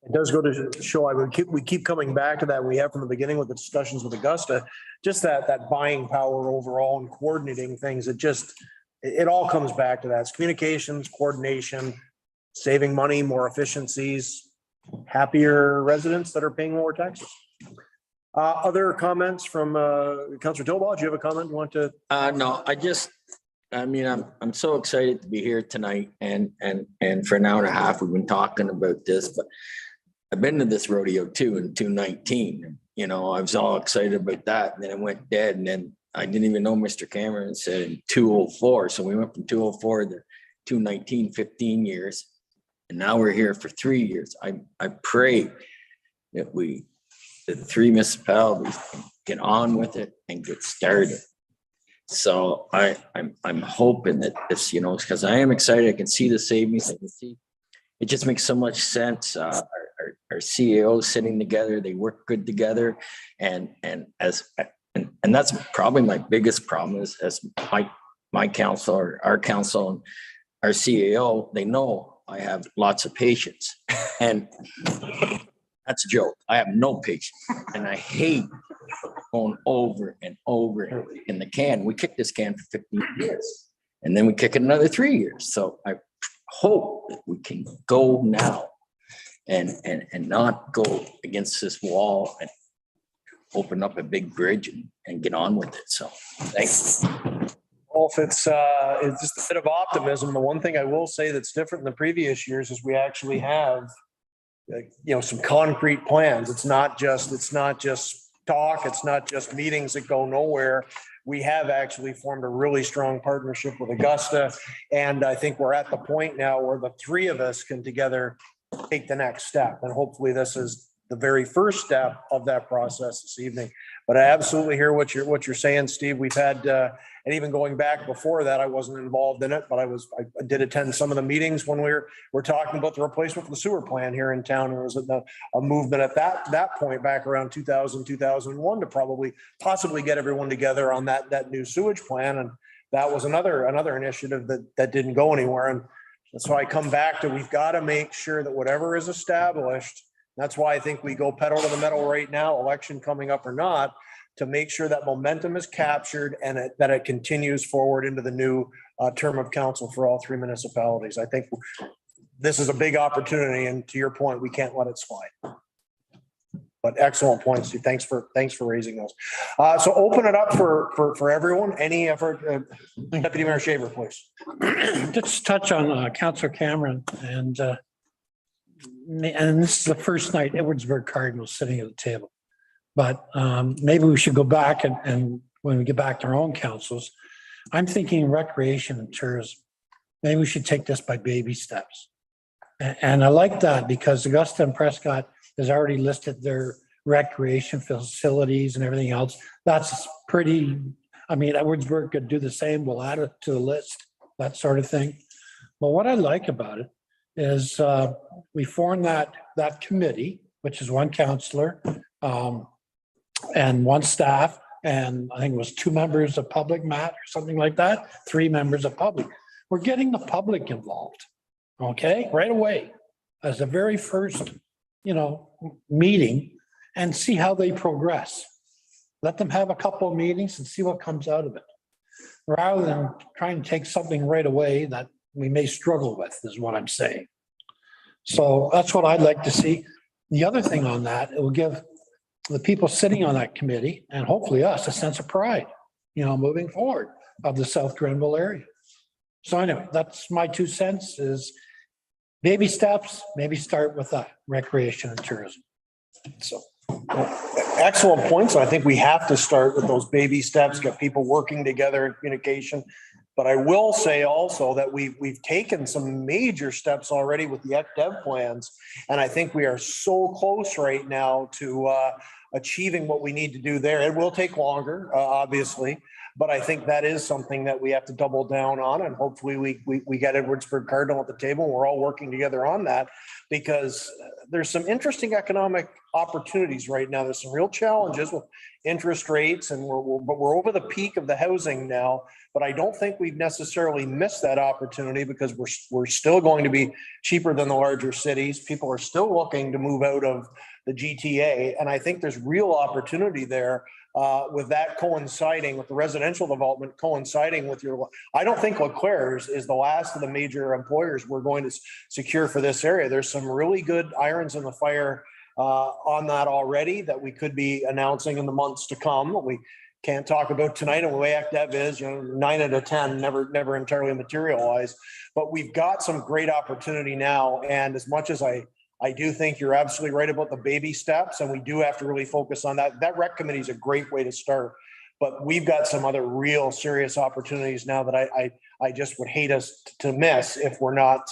It does go to show, we keep coming back to that. We have from the beginning with the discussions with Augusta, just that buying power overall and coordinating things. It all comes back to that. It's communications, coordination, saving money, more efficiencies, happier residents that are paying more taxes. Other comments from Councillor Tilbaugh? Do you have a comment you want to? No, I'm so excited to be here tonight, and for an hour and a half we've been talking about this, but I've been to this rodeo too in 2019. I was all excited about that, and then it went dead, and then I didn't even know Mr. Cameron said in 204. So we went from 204 to 219, 15 years, and now we're here for 3 years. I pray that the 3 municipalities can get on with it and get started. So I'm hoping that this, because I am excited. I can see the savings. I can see it just makes so much sense. Our CAOs sitting together, they work good together, and that's probably my biggest problem is as my council or our council and our CAO, they know I have lots of patience, and that's a joke. I have no patience, and I hate going over and over in the can. We kicked this can for 15 years, and then we kick it another 3 years. So I hope that we can go now and not go against this wall and open up a big bridge and get on with it. So thanks. Well, if it's just a bit of optimism, the one thing I will say that's different than the previous years is we actually have some concrete plans. It's not just talk. It's not just meetings that go nowhere. We have actually formed a really strong partnership with Augusta. And I think we're at the point now where the three of us can together take the next step. And hopefully this is the very first step of that process this evening. But I absolutely hear what you're saying, Steve. We've had, and even going back before that, I wasn't involved in it, but I did attend some of the meetings when we're talking about the replacement for the sewer plant here in town. There was a movement at that point back around 2000, 2001 to possibly get everyone together on that new sewage plan. And that was another initiative that didn't go anywhere. And so I come back to, we've got to make sure that whatever is established, that's why I think we go pedal to the metal right now, election coming up or not, to make sure that momentum is captured and that it continues forward into the new term of council for all three municipalities. I think this is a big opportunity, and to your point, we can't let it slide. But excellent points, Steve. Thanks for raising those. So open it up for everyone. Any effort, Deputy Mayor Shaver, please. Just touch on Councillor Cameron and this is the first night Edwardsburg Cardinal sitting at the table. But maybe we should go back and when we get back to our own councils, I'm thinking recreation and tourism. Maybe we should take this by baby steps. And I like that because Augusta and Prescott has already listed their recreation facilities and everything else. That's pretty, I mean, Edwardsburg could do the same. We'll add it to the list, that sort of thing. But what I like about it is we formed that committee, which is one counselor and one staff, and I think it was 2 members of public, Matt, or something like that, 3 members of public. We're getting the public involved, okay, right away as the very first, meeting, and see how they progress. Let them have a couple of meetings and see what comes out of it, rather than trying to take something right away that we may struggle with, is what I'm saying. So that's what I'd like to see. The other thing on that, it will give the people sitting on that committee and hopefully us a sense of pride, moving forward of the South Grenville area. So anyway, that's my 2 cents is baby steps, maybe start with that recreation and tourism. So excellent points. I think we have to start with those baby steps, get people working together in communication. But I will say also that we've taken some major steps already with the ECDEV plans. And I think we are so close right now to achieving what we need to do there. It will take longer, obviously, but I think that is something that we have to double down on. And hopefully we get Edwardsburg Cardinal at the table. We're all working together on that because there's some interesting economic opportunities right now. There's some real challenges with interest rates, and we're over the peak of the housing now. But I don't think we've necessarily missed that opportunity because we're still going to be cheaper than the larger cities. People are still looking to move out of the GTA. And I think there's real opportunity there with that coinciding with the residential development coinciding with I don't think Leclerc's is the last of the major employers we're going to secure for this area. There's some really good irons in the fire on that already that we could be announcing in the months to come. We can't talk about tonight, and the way ECDEV is, 9 out of 10 never entirely materialize. But we've got some great opportunity now. And as much as I do think you're absolutely right about the baby steps, and we do have to really focus on that. That rec committee is a great way to start. But we've got some other real serious opportunities now that I just would hate us to miss if we're not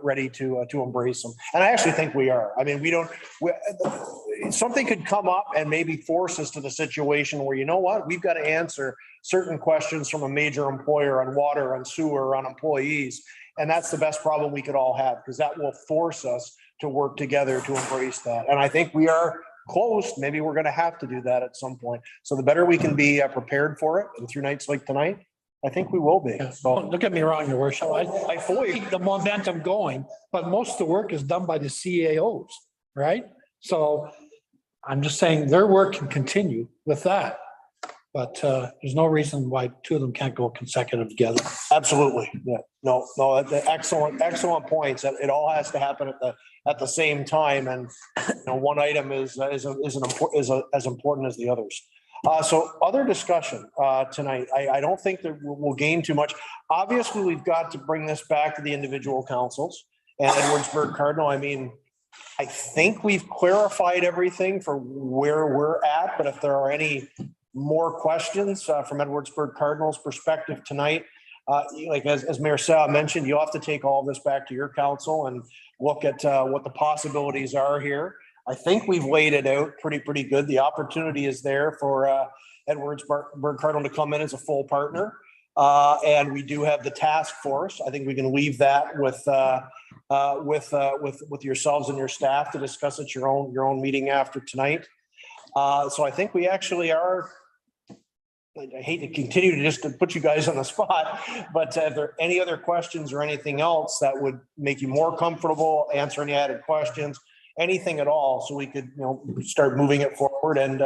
ready to embrace them. And I actually think we are. I mean, something could come up and maybe force us to the situation where, we've got to answer certain questions from a major employer on water, on sewer, on employees. And that's the best problem we could all have, because that will force us to work together to embrace that. And I think we are close. Maybe we're going to have to do that at some point. So the better we can be prepared for it, and through nights like tonight, I think we will be. So don't get me wrong, Your Worship. I fully keep the momentum going, but most of the work is done by the CAOs, right? So I'm just saying their work can continue with that. But there's no reason why 2 of them can't go consecutive together. Absolutely. Yeah. No, excellent points. It all has to happen at the same time. And one item is as important as the others. So other discussion tonight. I don't think that we'll gain too much. Obviously, we've got to bring this back to the individual councils. and Edwardsburg Cardinal. I mean, I think we've clarified everything for where we're at, but if there are any more questions from Edwardsburg Cardinal's perspective tonight, like as Mayor Sal mentioned, you'll have to take all this back to your council and look at what the possibilities are here. I think we've laid it out pretty good. The opportunity is there for Edwardsburg Cardinal to come in as a full partner. And we do have the task force. I think we can leave that with yourselves and your staff to discuss at your own meeting after tonight. So I think we actually are. I hate to continue to just to put you guys on the spot, but if there are any other questions or anything else that would make you more comfortable, answer any added questions, anything at all, so we could, start moving it forward and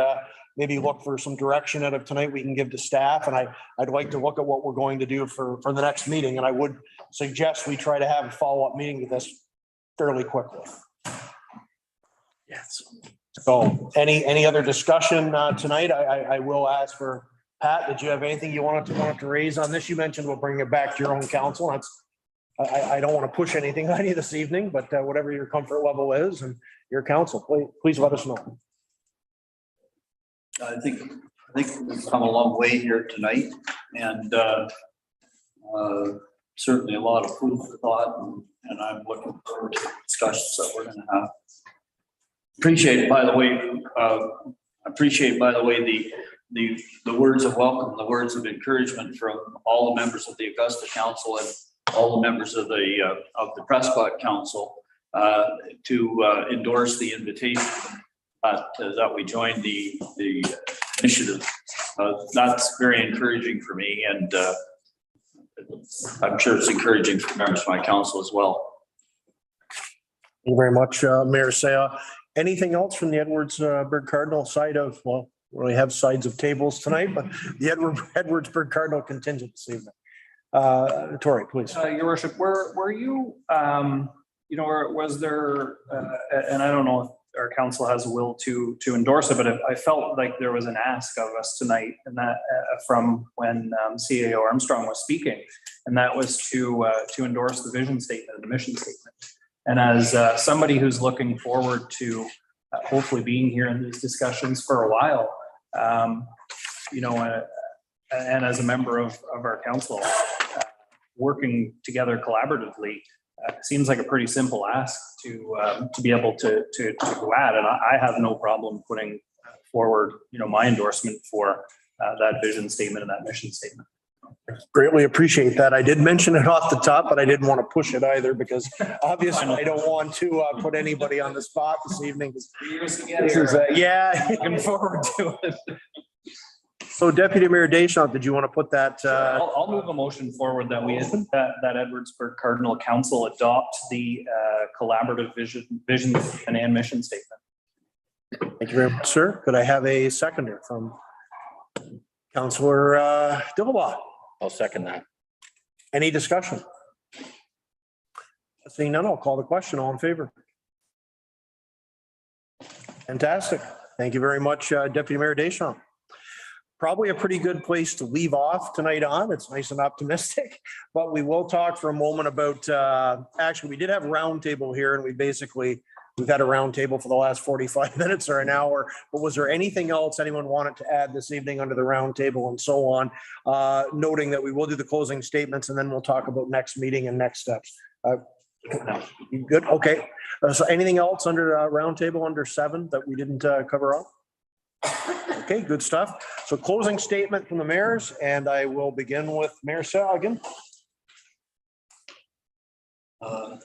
maybe look for some direction out of tonight we can give to staff. And I'd like to look at what we're going to do for the next meeting. And I would suggest we try to have a follow-up meeting to this fairly quickly. Yes. So any other discussion tonight? I will ask for Pat, did you have anything you wanted to raise on this? You mentioned we'll bring it back to your own council. I don't want to push anything on you this evening, but whatever your comfort level is and your council, please let us know. I think we've come a long way here tonight, and certainly a lot of food for thought, and I'm looking forward to the discussions that we're going to have. Appreciate, by the way, the words of welcome, the words of encouragement from all the members of the Augusta Council and all the members of the Prescott Council to endorse the invitation that we joined the initiative. That's very encouraging for me, and I'm sure it's encouraging for members of my council as well. Thank you very much, Mayor Saya. Anything else from the Edwardsburg Cardinal side of, well, we only have sides of tables tonight, but the Edwardsburg Cardinal contingent this evening. Tori, please. Your worship, were you, was there, and I don't know if our council has a will to endorse it, but I felt like there was an ask of us tonight, and that from when CAO Armstrong was speaking, and that was to endorse the vision statement and the mission statement. And as somebody who's looking forward to hopefully being here in these discussions for a while, and as a member of our council, working together collaboratively, seems like a pretty simple ask to be able to go at. And I have no problem putting forward, my endorsement for that vision statement and that mission statement. Greatly appreciate that. I did mention it off the top, but I didn't want to push it either because obviously I don't want to put anybody on the spot this evening. Looking forward to it. So Deputy Mayor Deschamps, did you want to put that? I'll move a motion forward that that Edwardsburg Cardinal Council adopt the collaborative vision and mission statement. Thank you very much, sir. Could I have a seconder from Councillor Dillabaugh? I'll second that. Any discussion? Seeing none, I'll call the question. All in favor? Fantastic. Thank you very much, Deputy Mayor Deschamps. Probably a pretty good place to leave off tonight on. It's nice and optimistic, but we will talk for a moment about, actually, we did have a roundtable here and we've had a roundtable for the last 45 minutes or an hour, but was there anything else anyone wanted to add this evening under the roundtable and so on? Noting that we will do the closing statements and then we'll talk about next meeting and next steps. You good? Okay. So anything else under roundtable under 7 that we didn't cover up? Okay, good stuff. So closing statement from the mayors, and I will begin with Mayor Sagan. I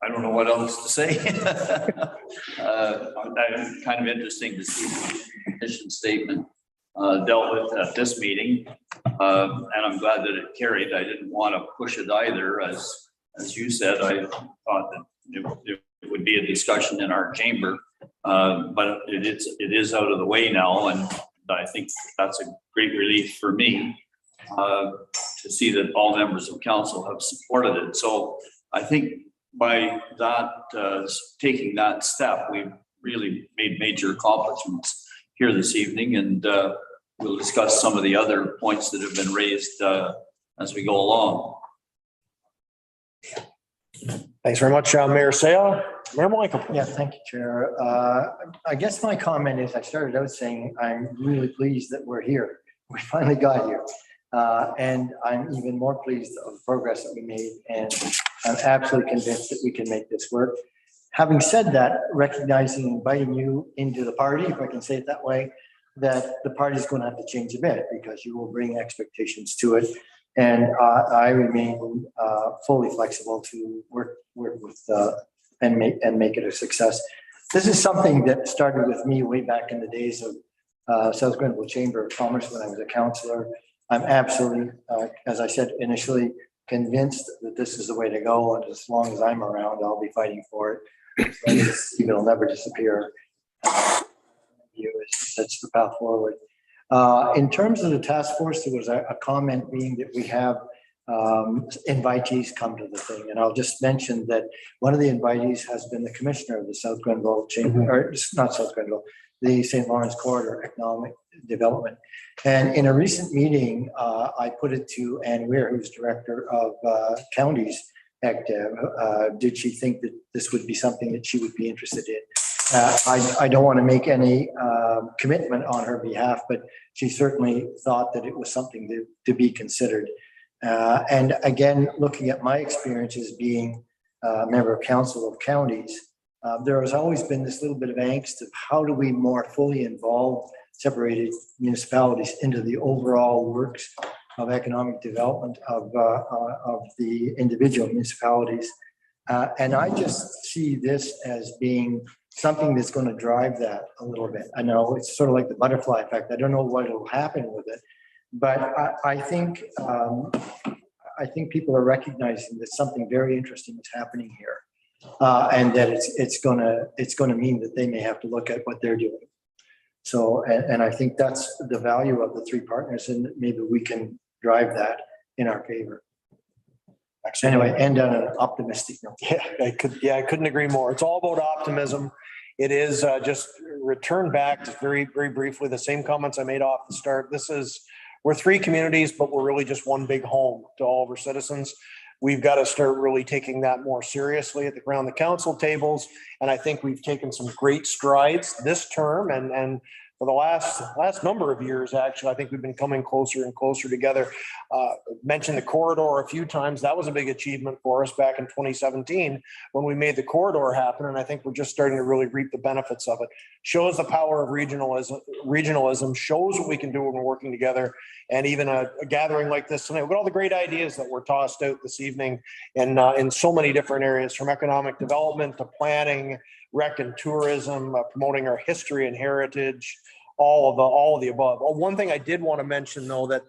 don't know what else to say. Kind of interesting to see the mission statement dealt with at this meeting, and I'm glad that it carried. I didn't want to push it either, as you said. I thought that it would be a discussion in our chamber, but it is out of the way now, and I think that's a great relief for me to see that all members of council have supported it. So I think by that taking that step, we've really made major accomplishments here this evening, and we'll discuss some of the other points that have been raised as we go along. Thanks very much, Mayor Saya. Mayor Michael. Yeah, thank you, Chair. I guess my comment is, I started out saying I'm really pleased that we're here. We finally got here. And I'm even more pleased of the progress that we made, and I'm absolutely convinced that we can make this work. Having said that, recognizing, inviting you into the party, if I can say it that way, that the party is going to have to change a bit because you will bring expectations to it. And I remain fully flexible to work with and make it a success. This is something that started with me way back in the days of South Grenville Chamber of Commerce when I was a councillor. I'm absolutely, as I said initially, convinced that this is the way to go. And as long as I'm around, I'll be fighting for it. So it'll never disappear. That's the path forward. In terms of the task force, there was a comment being that we have invitees come to the thing. And I'll just mention that one of the invitees has been the commissioner of the South Grenville Chamber, or not South Grenville, the St. Lawrence Corridor Economic Development. And in a recent meeting, I put it to Ann Weir, who's director of counties ECDEV. Did she think that this would be something that she would be interested in? I don't want to make any commitment on her behalf, but she certainly thought that it was something to be considered. And again, looking at my experiences being a member of council of counties, there has always been this little bit of angst of how do we more fully involve separated municipalities into the overall works of economic development of the individual municipalities. And I just see this as being something that's going to drive that a little bit. I know it's sort of like the butterfly effect. I don't know what will happen with it, but I think people are recognizing that something very interesting is happening here, and that it's going to mean that they may have to look at what they're doing. So, and I think that's the value of the three partners, and maybe we can drive that in our favor. Anyway, end on an optimistic note. Yeah, I couldn't agree more. It's all about optimism. It is just return back to very briefly the same comments I made off the start. We're three communities, but we're really just one big home to all of our citizens. We've got to start really taking that more seriously around the council tables. And I think we've taken some great strides this term and for the last number of years, actually, I think we've been coming closer and closer together. Mentioned the corridor a few times. That was a big achievement for us back in 2017 when we made the corridor happen. And I think we're just starting to really reap the benefits of it. Shows the power of regionalism, shows what we can do when we're working together. And even a gathering like this tonight, with all the great ideas that were tossed out this evening in so many different areas, from economic development to planning, rec and tourism, promoting our history and heritage, all of the above. One thing I did want to mention, though, that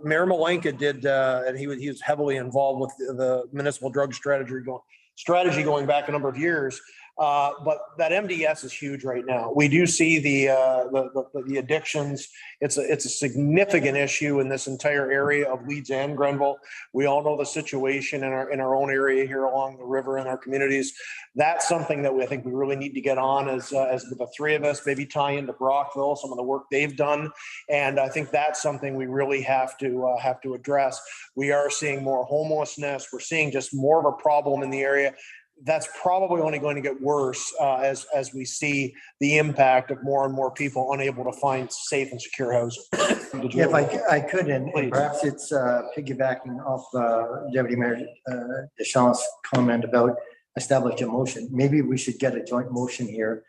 Mayor Malenka did, and he was heavily involved with the municipal drug strategy going back a number of years. But that MDS is huge right now. We do see the addictions. It's a significant issue in this entire area of Leeds and Grenville. We all know the situation in our own area here along the river in our communities. That's something that I think we really need to get on as the three of us, maybe tie into Brockville, some of the work they've done. And I think that's something we really have to address. We are seeing more homelessness. We're seeing just more of a problem in the area. That's probably only going to get worse as we see the impact of more and more people unable to find safe and secure housing. If I could, and perhaps it's piggybacking off Deputy Mayor Deschamps' comment about establish a motion. Maybe we should get a joint motion here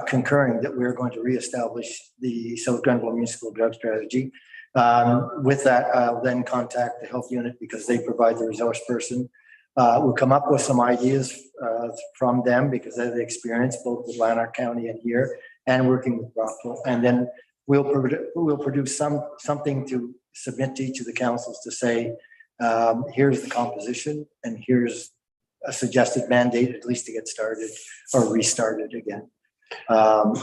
concurring that we're going to reestablish the South Grenville Municipal Drug Strategy. With that, I'll then contact the health unit because they provide the resource person. We'll come up with some ideas from them because they have the experience both with Lanark County and here and working with Brockville. And then we'll produce something to submit to each of the councils to say, here's the composition and here's a suggested mandate, at least to get started or restarted again.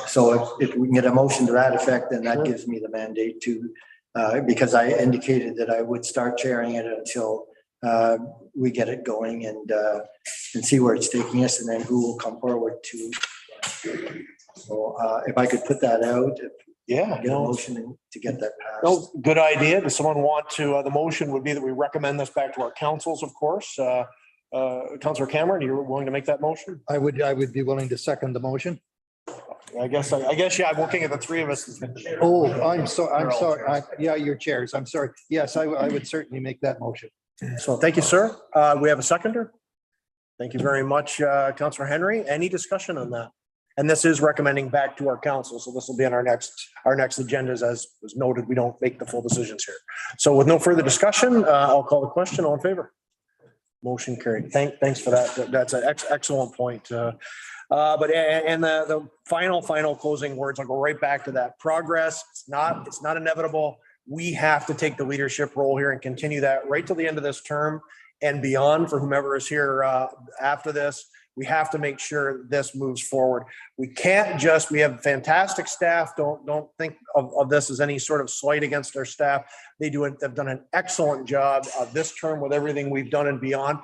So if we can get a motion to that effect, then that gives me the mandate to, because I indicated that I would start chairing it until we get it going and see where it's taking us and then who will come forward to. So if I could put that out, get a motion to get that passed. No, good idea. Does someone want to, the motion would be that we recommend this back to our councils, of course. Councillor Cameron, you're willing to make that motion? I would be willing to second the motion. I guess, yeah, I'm looking at the three of us. Oh, I'm sorry. Yeah, your chairs. I'm sorry. Yes, I would certainly make that motion. So thank you, sir. We have a seconder. Thank you very much, Councillor Henry. Any discussion on that? And this is recommending back to our council. So this will be on our next agendas. As was noted, we don't make the full decisions here. So with no further discussion, I'll call the question. All in favor? Motion carried. Thanks for that. That's an excellent point. But the final closing words, I'll go right back to that. Progress, it's not inevitable. We have to take the leadership role here and continue that right till the end of this term and beyond for whomever is here after this. We have to make sure this moves forward. We can't just, we have fantastic staff. Don't think of this as any sort of slight against our staff. They've done an excellent job this term with everything we've done and beyond.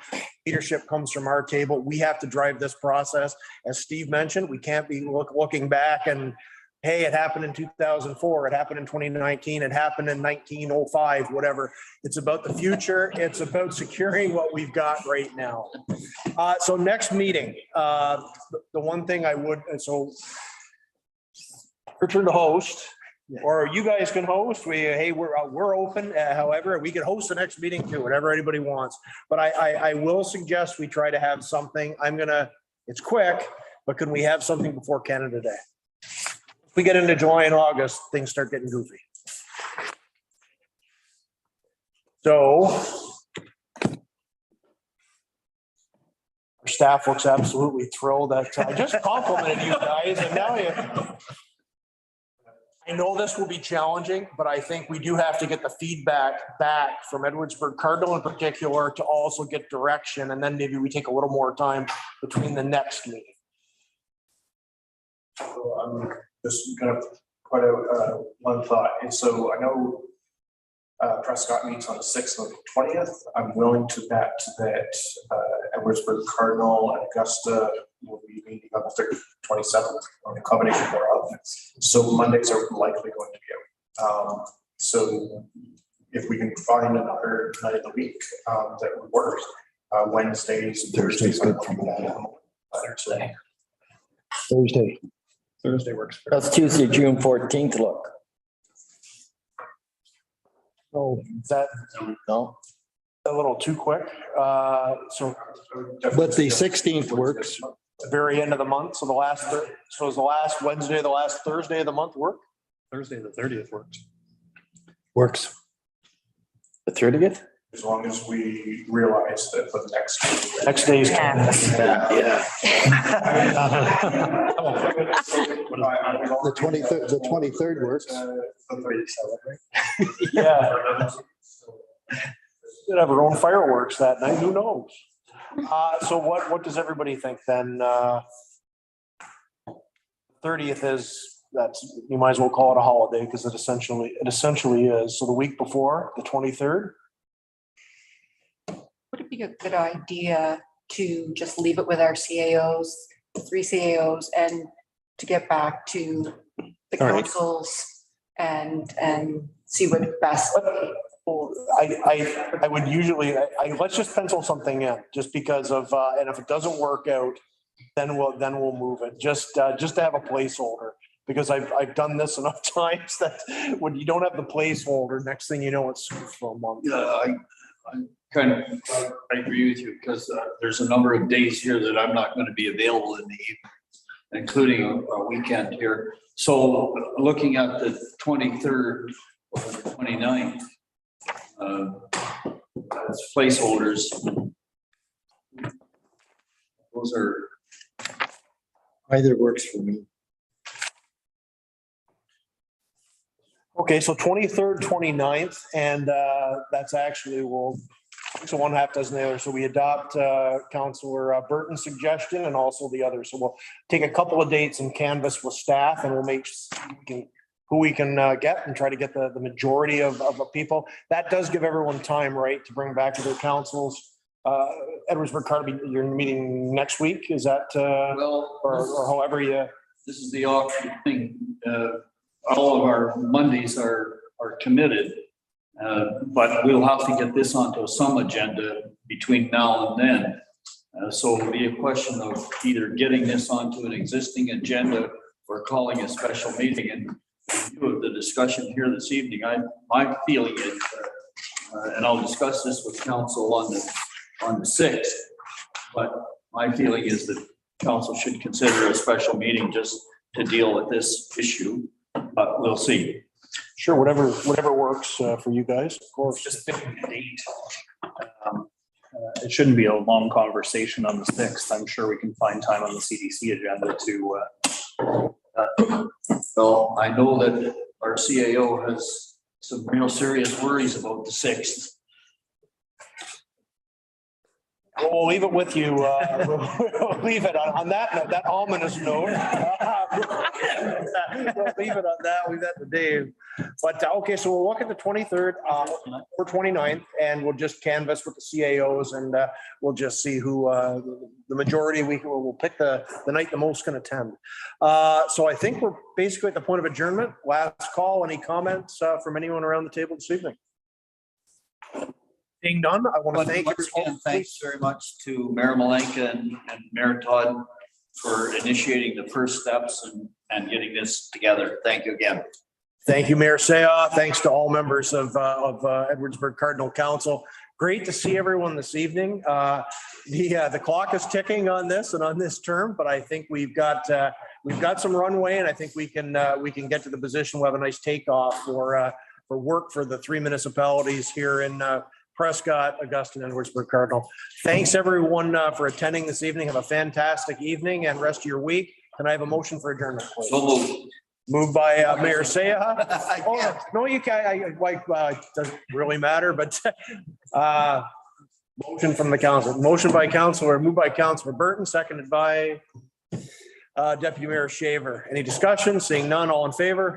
Leadership comes from our table. We have to drive this process. As Steve mentioned, we can't be looking back and, hey, it happened in 2004, it happened in 2019, it happened in 1905, whatever. It's about the future. It's about securing what we've got right now. So next meeting, the one thing I would, so return to host, or you guys can host. We're open. However, we could host the next meeting too, whatever anybody wants. But I will suggest we try to have something. It's quick, but can we have something before Canada Day? We get into July and August, things start getting goofy. So our staff looks absolutely thrilled that I just complimented you guys, and now I know this will be challenging, but I think we do have to get the feedback back from Edwardsburg Cardinal in particular to also get direction, and then maybe we take a little more time between the next meeting. So I'm just going to put out one thought. And so I know Prescott meets on the 6th and 20th. I'm willing to bet that Edwardsburg Cardinal and Augusta will be meeting on the 27th on a combination thereof. So Mondays are likely going to be out. So if we can find another night of the week that would work, Wednesdays, Thursdays. Good for me. Thursday works. That's Tuesday, June 14th, look. So is that No, a little too quick? So But the 16th works. the very end of the month. So is the last Wednesday, the last Thursday of the month work? Thursday, the 30th works. Works. the 30th? As long as we realize that for the Next day is. The 23rd works. Yeah. Could have our own fireworks that night, who knows? So what does everybody think then? 30th is, you might as well call it a holiday because it essentially is. So the week before, the 23rd? Would it be a good idea to just leave it with our CAOs, the 3 CAOs, and to get back to the All right. councils and see what best? I would usually, let's just pencil something in just because of, and if it doesn't work out, then we'll move it just to have a placeholder. Because I've done this enough times that when you don't have the placeholder, next thing you know, it's for a month. Yeah, I agree with you because there's a number of days here that I'm not going to be available in the evening, including a weekend here. So looking at the 23rd or the 29th, as placeholders, those are. Either works for me. Okay, so 23rd, 29th, and that's actually, so one half dozen the other. So we adopt Councillor Burton's suggestion and also the other. So we'll take a couple of dates and canvas with staff and we'll make who we can get and try to get the majority of people. That does give everyone time, right, to bring back to their councils. Edwardsburg Cardinal, you're meeting next week, is that, or however you? This is the awkward thing. All of our Mondays are committed, but we'll have to get this onto some agenda between now and then. So it'll be a question of either getting this onto an existing agenda or calling a special meeting. And in view of the discussion here this evening, my feeling is, and I'll discuss this with council on the 6th, but my feeling is that council should consider a special meeting just to deal with this issue, but we'll see. Sure, whatever works for you guys, of course. Just picking a date. It shouldn't be a long conversation on the 6th. I'm sure we can find time on the CDC agenda to. Well, I know that our CAO has some real serious worries about the 6th. We'll leave it with you. We'll leave it on that note, that ominous note. We'll leave it on that. Leave that to Dave. But okay, so we'll look at the 23rd or 29th, and we'll just canvass with the CAOs, and we'll just see who the majority. We'll pick the night the most can attend. So I think we're basically at the point of adjournment. Last call. Any comments from anyone around the table this evening? Being none, I want to thank you. Thanks very much to Mayor Malenka and Mayor Todd for initiating the first steps and getting this together. Thank you again. Thank you, Mayor Seah. Thanks to all members of Edwardsburg Cardinal Council. Great to see everyone this evening. The clock is ticking on this and on this term, but I think we've got some runway, and I think we can get to the position. We'll have a nice takeoff for work for the 3 municipalities here in Prescott, Augusta, and Edwardsburg Cardinal. Thanks everyone for attending this evening. Have a fantastic evening and rest of your week. Can I have a motion for adjournment, please? So moved. Moved by Mayor Seah. Oh, no, you can't. Doesn't really matter, but motion from the council. Motion by Councilor, moved by Councilor Burton, seconded by Deputy Mayor Shaver. Any discussion? Seeing none, all in favor?